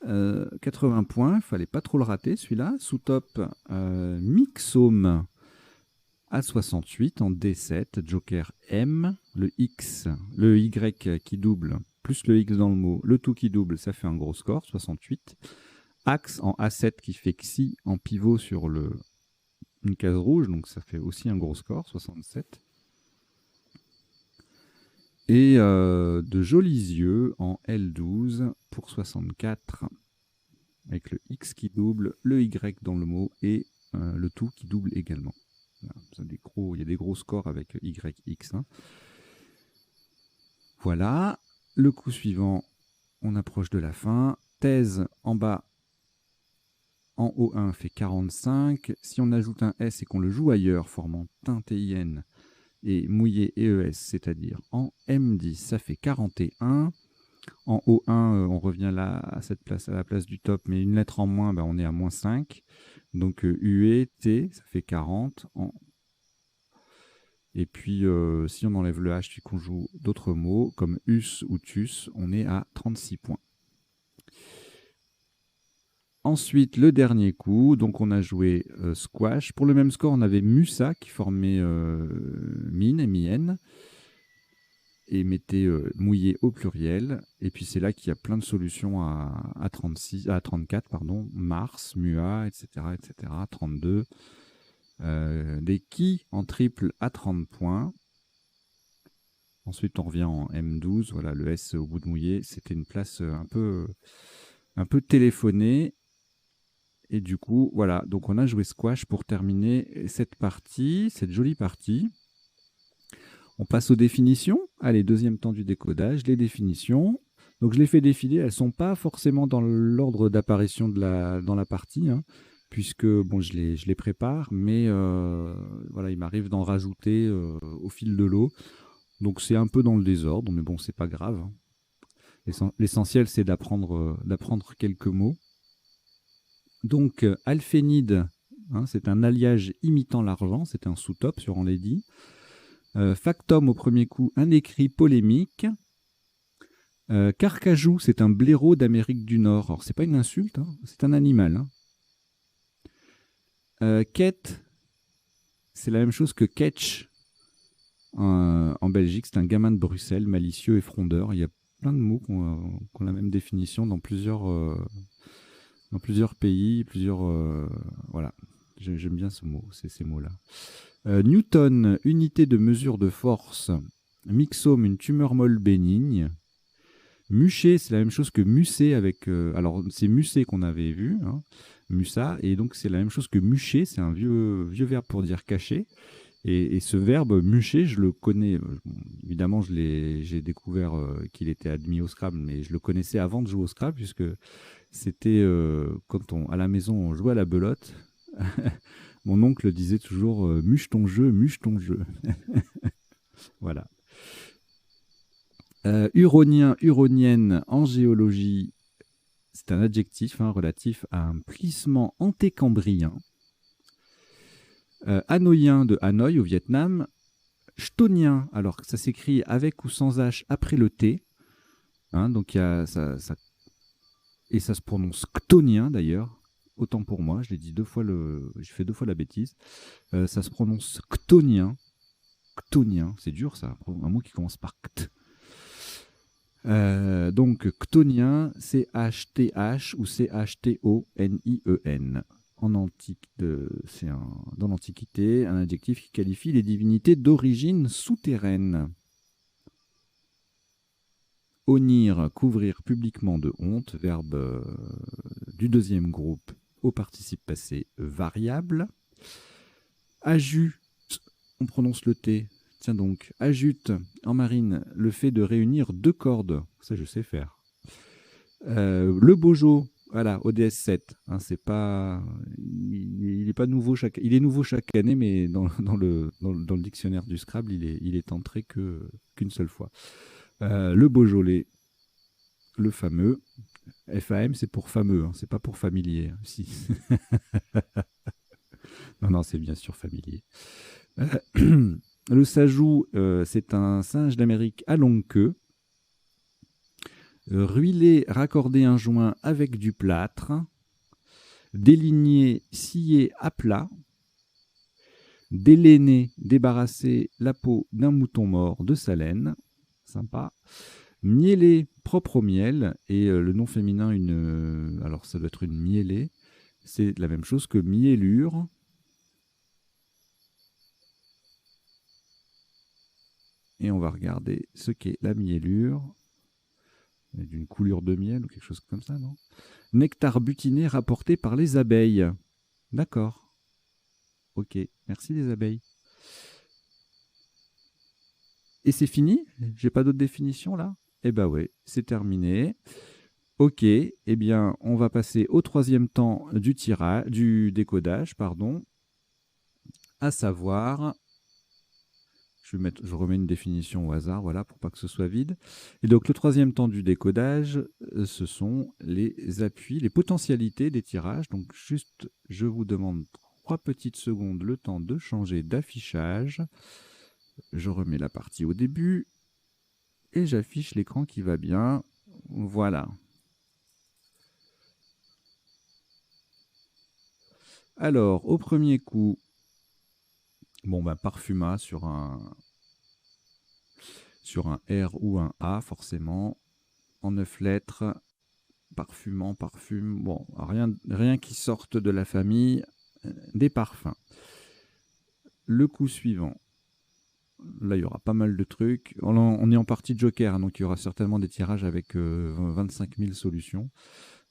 80 points, il ne fallait pas trop le rater celui-là. Sous top, Mixome à 68 en D7, joker M, le X, le Y qui double, plus le X dans le mot, le tout qui double, ça fait un gros score, 68. Axe en A7 qui fait Xi en pivot sur une case rouge, donc ça fait aussi un gros score, 67. Et de jolis yeux en L12 pour 64, avec le X qui double, le Y dans le mot et le tout qui double également. Il y a des gros scores avec YX. Hein. Voilà. Le coup suivant, on approche de la fin. Thèse en bas, en O1 fait 45. Si on ajoute un S et qu'on le joue ailleurs, formant TIN et mouillé ES, c'est-à-dire en M10, ça fait 41. En O1, on revient là à cette place, à la place du top, mais une lettre en moins, ben, on est à moins 5. Donc UE, T, ça fait 40. Et puis, si on enlève le H puis qu'on joue d'autres mots, comme us ou tus, on est à 36 points. Ensuite, le dernier coup, donc on a joué squash. Pour le même score, on avait Musa qui formait mine, M-I-N, et mettait mouillé au pluriel. Et puis c'est là qu'il y a plein de solutions à 34, pardon, Mars, Mua, etc., etc., 32. Des qui en triple à 30 points. Ensuite, on revient en M12. Voilà, le S au bout de mouillé. C'était une place un peu téléphonée. Et du coup, voilà. Donc, on a joué squash pour terminer cette partie, cette jolie partie. On passe aux définitions. Allez, deuxième temps du décodage. Les définitions. Donc, je les fais défiler. Elles ne sont pas forcément dans l'ordre d'apparition dans la partie, hein, puisque bon, je les prépare. Mais voilà, il m'arrive d'en rajouter au fil de l'eau. Donc c'est un peu dans le désordre, mais bon, c'est pas grave. L'essentiel, c'est d'apprendre quelques mots. Donc, alphénide, hein, c'est un alliage imitant l'argent, c'est un sous-top sur Enlady. Factum, au premier coup, un écrit polémique. Carcajou, c'est un blaireau d'Amérique du Nord. Alors, c'est pas une insulte, hein, c'est un animal. Hein. Quête, c'est la même chose que catch. En Belgique, c'est un gamin de Bruxelles, malicieux et frondeur. Il y a plein de mots qui ont la même définition dans plusieurs pays, voilà. J'aime bien ce mot, ces mots-là. Newton, unité de mesure de force. Mixome, une tumeur molle bénigne. Muché, c'est la même chose que mussé avec... alors, c'est mussé qu'on avait vu, hein, mussa, et donc c'est la même chose que mucher, c'est un vieux verbe pour dire cacher. Et ce verbe mucher, je le connais. Évidemment, j'ai découvert qu'il était admis au Scrabble, mais je le connaissais avant de jouer au Scrabble, puisque c'était quand à la maison, on jouait à la belote. Mon oncle disait toujours muche ton jeu, muche ton jeu. Voilà. Huronien, huronienne en géologie, c'est un adjectif hein, relatif à un plissement antécambrien. Hanoïen de Hanoï au Vietnam. Chtonien, alors ça s'écrit avec ou sans H après le T. Hein, donc et ça se prononce chtonien d'ailleurs. Autant pour moi, j'ai fait 2 fois la bêtise. Ça se prononce chtonien. Chtonien, c'est dur ça, un mot qui commence par ct. Donc chtonien, C-H-T-H ou C-H-T-O-N-I-E-N dans l'Antiquité, un adjectif qui qualifie les divinités d'origine souterraine. Honnir, couvrir publiquement de honte, verbe du deuxième groupe au participe passé variable. Ajut, on prononce le T. Tiens donc, ajute en marine le fait de réunir deux cordes. Ça, je sais faire. Le bojo, voilà, ODS 7. Hein, c'est pas, il est pas nouveau il est nouveau chaque année, mais dans le dictionnaire du Scrabble, il est entré qu'une seule fois. Le Beaujolais, le fameux. FAM, c'est pour fameux, hein, c'est pas pour familier. Si. Non, c'est bien sûr familier. Le sajou, c'est un singe d'Amérique à longue queue. Ruiler, raccorder un joint avec du plâtre. Déligner, scier à plat. Délainer, débarrasser la peau d'un mouton mort de sa laine. Sympa. Mieler, propre au miel. Et le nom féminin, alors ça doit être une mielée. C'est la même chose que miellure. Et on va regarder ce qu'est la miellure. D'une coulure de miel ou quelque chose comme ça, non? Nectar butiné rapporté par les abeilles. D'accord. Ok, merci les abeilles. Et c'est fini? J'ai pas d'autres définitions là? Eh ben ouais, c'est terminé. Ok, eh bien, on va passer au troisième temps du décodage, pardon, à savoir, je remets une définition au hasard, voilà, pour pas que ce soit vide. Et donc, le troisième temps du décodage, ce sont les appuis, les potentialités des tirages. Donc, juste, je vous demande 3 petites secondes, le temps de changer d'affichage. Je remets la partie au début et j'affiche l'écran qui va bien. Voilà. Alors, au premier coup, bon, parfuma sur un R ou un A, forcément. En 9 lettres, parfumant, parfume. Bon, rien qui sorte de la famille des parfums. Le coup suivant. Là, il y aura pas mal de trucs. On est en partie Joker, hein, donc il y aura certainement des tirages avec 25 000 solutions.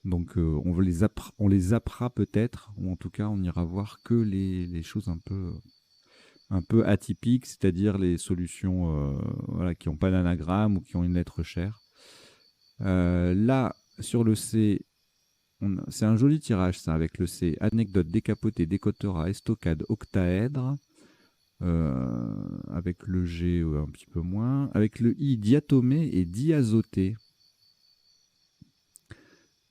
Donc on les zappera peut-être, ou en tout cas on ira voir que les choses un peu atypiques, c'est-à-dire les solutions voilà, qui n'ont pas d'anagramme ou qui ont une lettre chère. Là, sur le C, c'est un joli tirage ça, avec le C. Anecdote, décapoté, décotora, estocade, octaèdre. Avec le G un petit peu moins. Avec le I, diatomée et diazoté.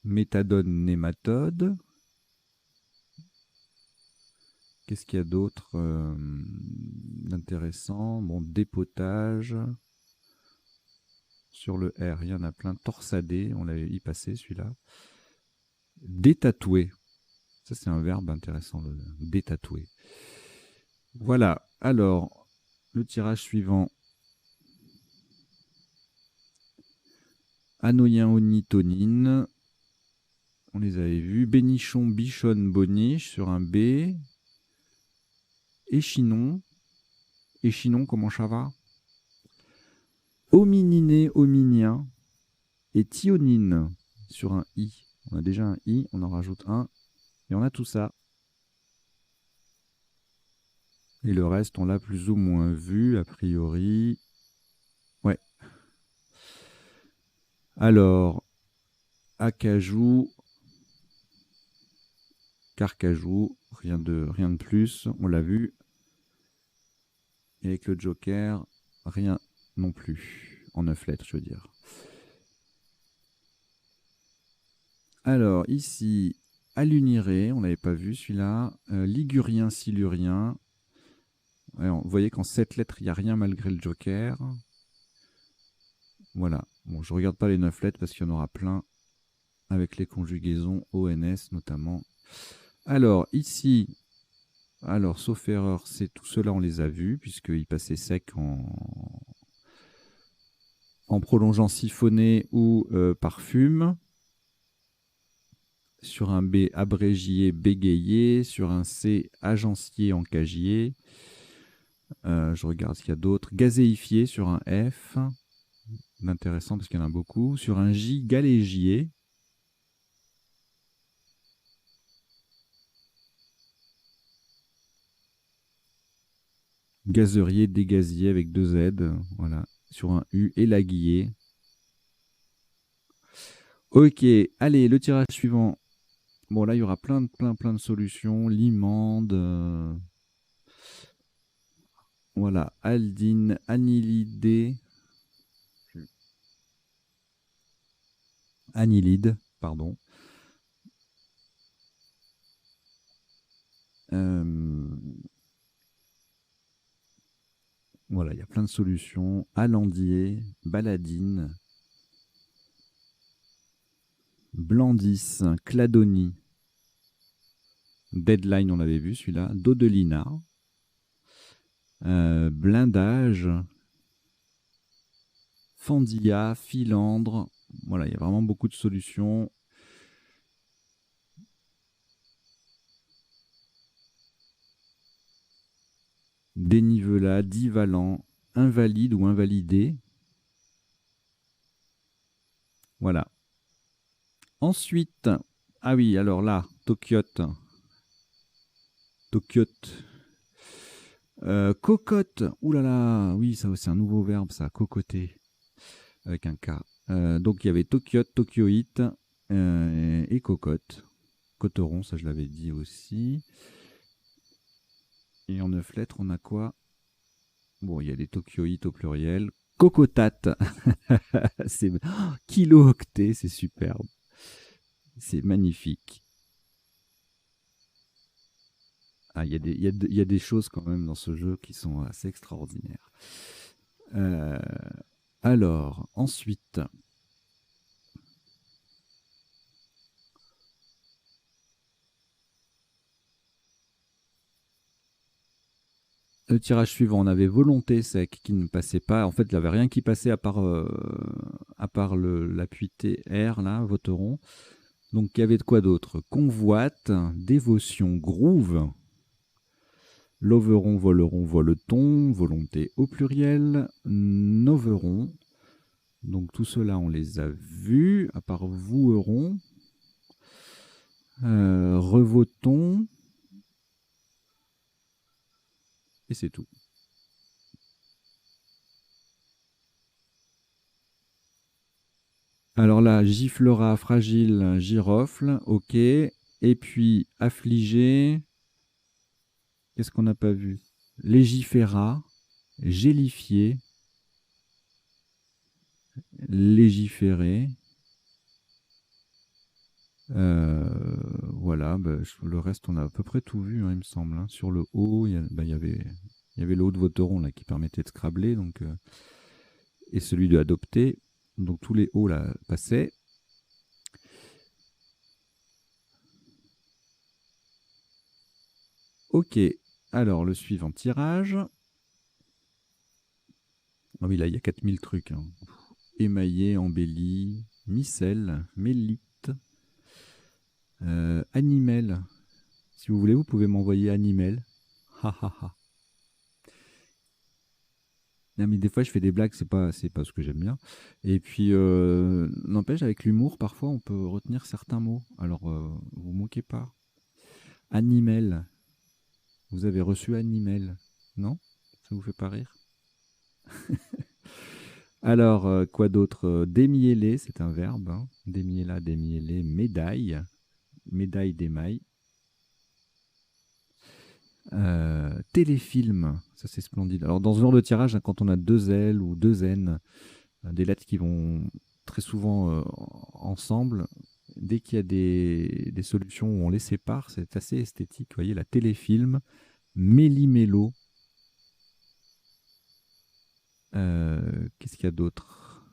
Méthadone, nématode. Qu'est-ce qu'il y a d'autre d'intéressant? Bon, dépotage. Sur le R, il y en a plein. Torsadé, on l'avait y passé celui-là. Détatouer. Ça, c'est un verbe intéressant, le détatouer. Voilà. Alors, le tirage suivant. Anoïen, onitonine. On les avait vus. Bénichon, bichonne, boniche sur un B. Échinon. Échinon, comment ça va? Homininé, hominien. Et thionine sur un I. On a déjà un I, on en rajoute un. Et on a tout ça. Et le reste, on l'a plus ou moins vu, a priori. Ouais. Alors, acajou, carcajou, rien de plus, on l'a vu. Et avec le joker, rien non plus. En 9 lettres, je veux dire. Alors, ici, aluniré, on l'avait pas vu celui-là. Ligurien, silurien. Ouais, vous voyez qu'en 7 lettres, il n'y a rien malgré le joker. Voilà. Bon, je regarde pas les 9 lettres parce qu'il y en aura plein avec les conjugaisons ONS notamment. Alors, ici, sauf erreur, c'est tout cela, on les a vus puisqu'ils passaient sec en prolongeant siphonné ou parfume. Sur un B, abrégié, bégayer. Sur un C, agencier, encagier. Je regarde ce qu'il y a d'autre. Gazéifié sur un F. Intéressant parce qu'il y en a beaucoup. Sur un J, galégier. Gazerier, dégazier avec deux Z. Voilà. Sur un U, élaguier. Ok, allez, le tirage suivant. Bon, là, il y aura plein de solutions. Limande. Voilà. Aldine, anilidé. Anilide, pardon. Voilà, il y a plein de solutions. Alandier, baladine, Blandis, Cladonie, Deadline, on l'avait vu celui-là, Dodelina, Blindage, Fandilla, Filandre. Voilà, il y a vraiment beaucoup de solutions. Dénivelat, Divalant, Invalide ou Invalidé. Voilà. Ensuite, ah oui, alors là, Tokyote. Cocotte. Ouh là là, oui, ça c'est un nouveau verbe, ça, cocoter, avec un K. Donc il y avait Tokyote, Tokyoïte et cocotte. Coteron, ça je l'avais dit aussi. Et en 9 lettres, on a quoi? Bon, il y a les Tokyoïtes au pluriel. Cocotate. C'est kilo-octet, c'est superbe. C'est magnifique. Ah, il y a des choses quand même dans ce jeu qui sont assez extraordinaires. Euh, alors, ensuite, le tirage suivant, on avait Volonté Sec qui ne passait pas. En fait, il n'y avait rien qui passait à part l'appui TR, là, voteront. Donc, il y avait de quoi d'autre? Convoite, Dévotion, Groove, Loveron, Voleron, Voleton, Volonté au pluriel, Noveron. Donc, tout cela, on les a vus, à part Voueron, Revoton, et c'est tout. Alors là, giflera, fragile, girofle, ok. Et puis, affligé, qu'est-ce qu'on n'a pas vu? Légiféra, gélifié, légiférer. Voilà, bah, le reste, on a à peu près tout vu, hein, il me semble. Hein. Sur le haut, il y avait le haut de Voteron là, qui permettait de scrabler, donc, et celui de adopter. Donc tous les hauts là passaient. Ok, alors le suivant tirage. Ah oui, là, il y a 4000 trucs. Hein. Émaillé, embelli, micelle, mélite, animel. Si vous voulez, vous pouvez m'envoyer animel. Ha ha ha. Non, mais des fois, je fais des blagues, c'est pas ce que j'aime bien. Et puis, n'empêche, avec l'humour, parfois, on peut retenir certains mots. Alors, vous moquez pas. Animel. Vous avez reçu animel. Non? Ça vous fait pas rire? Alors, quoi d'autre? Démiellé, c'est un verbe. Hein. Démiella, démiellé, médaille. Médaille d'émail. Téléfilm, ça c'est splendide. Alors dans ce genre de tirage, hein, quand on a deux L ou deux N, des lettres qui vont très souvent ensemble, dès qu'il y a des solutions où on les sépare, c'est assez esthétique. Vous voyez, la téléfilm, méli-mélo. Qu'est-ce qu'il y a d'autre?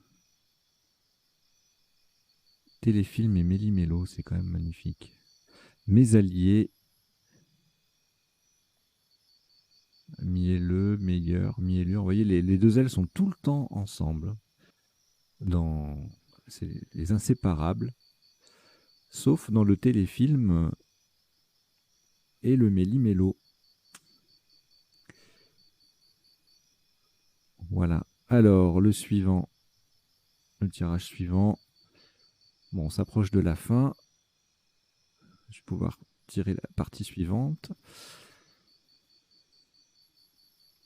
Téléfilm et méli-mélo, c'est quand même magnifique. Mes alliés, mielleux, meilleur, miellure. Vous voyez, les deux L sont tout le temps ensemble. C'est les inséparables. sauf dans le téléfilm et le Méli-Mélo. Voilà. Alors, le tirage suivant. Bon, on s'approche de la fin. Je vais pouvoir tirer la partie suivante.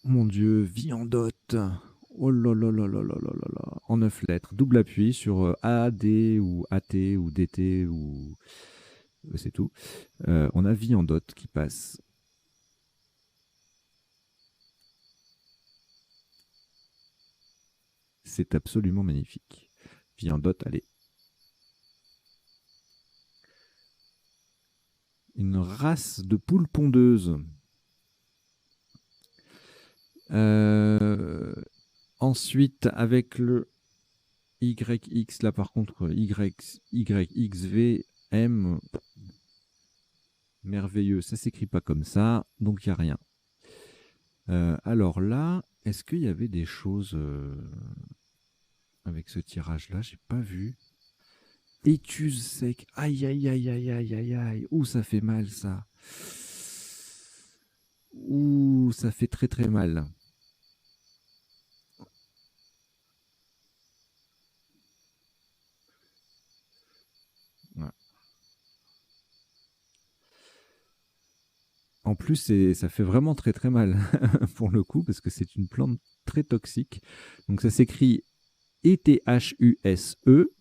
Mon Dieu, vie en dot. Oh là là là là là là là là. En 9 lettres. Double appui sur A, D ou AT ou DT ou... c'est tout. On a vie en dot qui passe. C'est absolument magnifique. Vie en dot, allez. Une race de poules pondeuses. Ensuite, avec le YX, là par contre, YXVM, merveilleux, ça s'écrit pas comme ça, donc il n'y a rien. Alors là, est-ce qu'il y avait des choses avec ce tirage-là? J'ai pas vu. Étuse sec. Aïe, aïe, aïe, aïe, aïe, aïe, aïe. Ouh, ça fait mal, ça. Ouh, ça fait très, très mal. Ouais. En plus, ça fait vraiment très, très mal pour le coup, parce que c'est une plante très toxique. Donc, ça s'écrit E-T-H-U-S-E,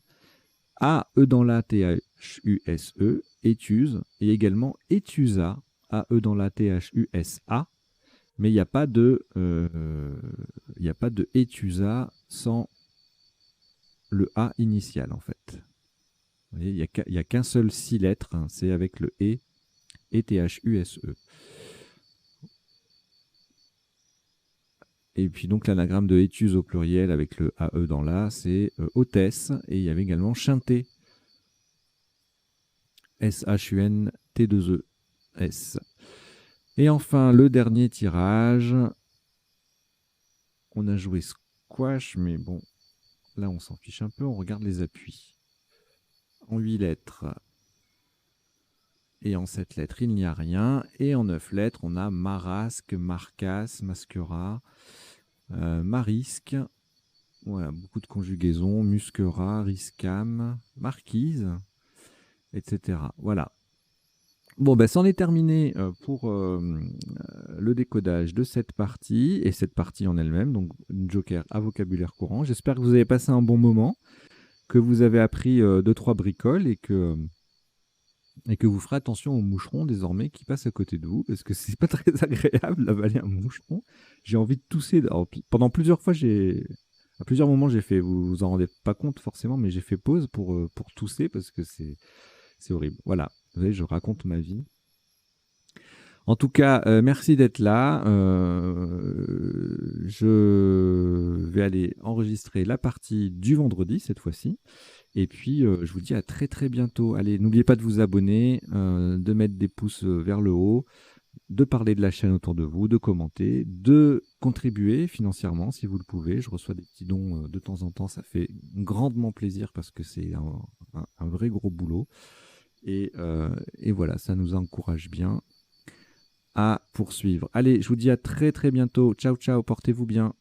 A-E dans la T-H-U-S-E, étuse, et également étusa, A-E dans la T-H-U-S-A, mais il n'y a pas de étusa sans le A initial, en fait. Vous voyez, il n'y a qu'un seul 6 lettres, hein, c'est avec le E, E-T-H-U-S-E. Et puis donc l'anagramme de étuse au pluriel avec le AE dans la, c'est hôtesse. Et il y avait également chanté. S-H-U-N-T-2-E-S. Et enfin, le dernier tirage. On a joué squash, mais bon, là on s'en fiche un peu. On regarde les appuis. En 8 lettres et en 7 lettres, il n'y a rien. Et en 9 lettres, on a marasque, marcas, masquera, marisque. Voilà, beaucoup de conjugaisons, musquera, riscam, marquise, etc. Voilà. Bon, ben, c'en est terminé pour le décodage de cette partie, et cette partie en elle-même, donc une joker à vocabulaire courant. J'espère que vous avez passé un bon moment, que vous avez appris 2-3 bricoles, et que vous ferez attention aux moucherons désormais qui passent à côté de vous, parce que c'est pas très agréable d'avaler un moucheron. J'ai envie de tousser. Alors, pendant plusieurs fois, à plusieurs moments, j'ai fait, vous vous en rendez pas compte forcément, mais j'ai fait pause pour tousser parce que c'est horrible. Voilà, vous voyez, je raconte ma vie. En tout cas, merci d'être là. Je vais aller enregistrer la partie du vendredi cette fois-ci. Et puis, je vous dis à très très bientôt. Allez, n'oubliez pas de vous abonner, de mettre des pouces vers le haut, de parler de la chaîne autour de vous, de commenter, de contribuer financièrement si vous le pouvez. Je reçois des petits dons de temps en temps, ça fait grandement plaisir parce que c'est un vrai gros boulot. Et voilà, ça nous encourage bien à poursuivre. Allez, je vous dis à très très bientôt. Ciao ciao, portez-vous bien.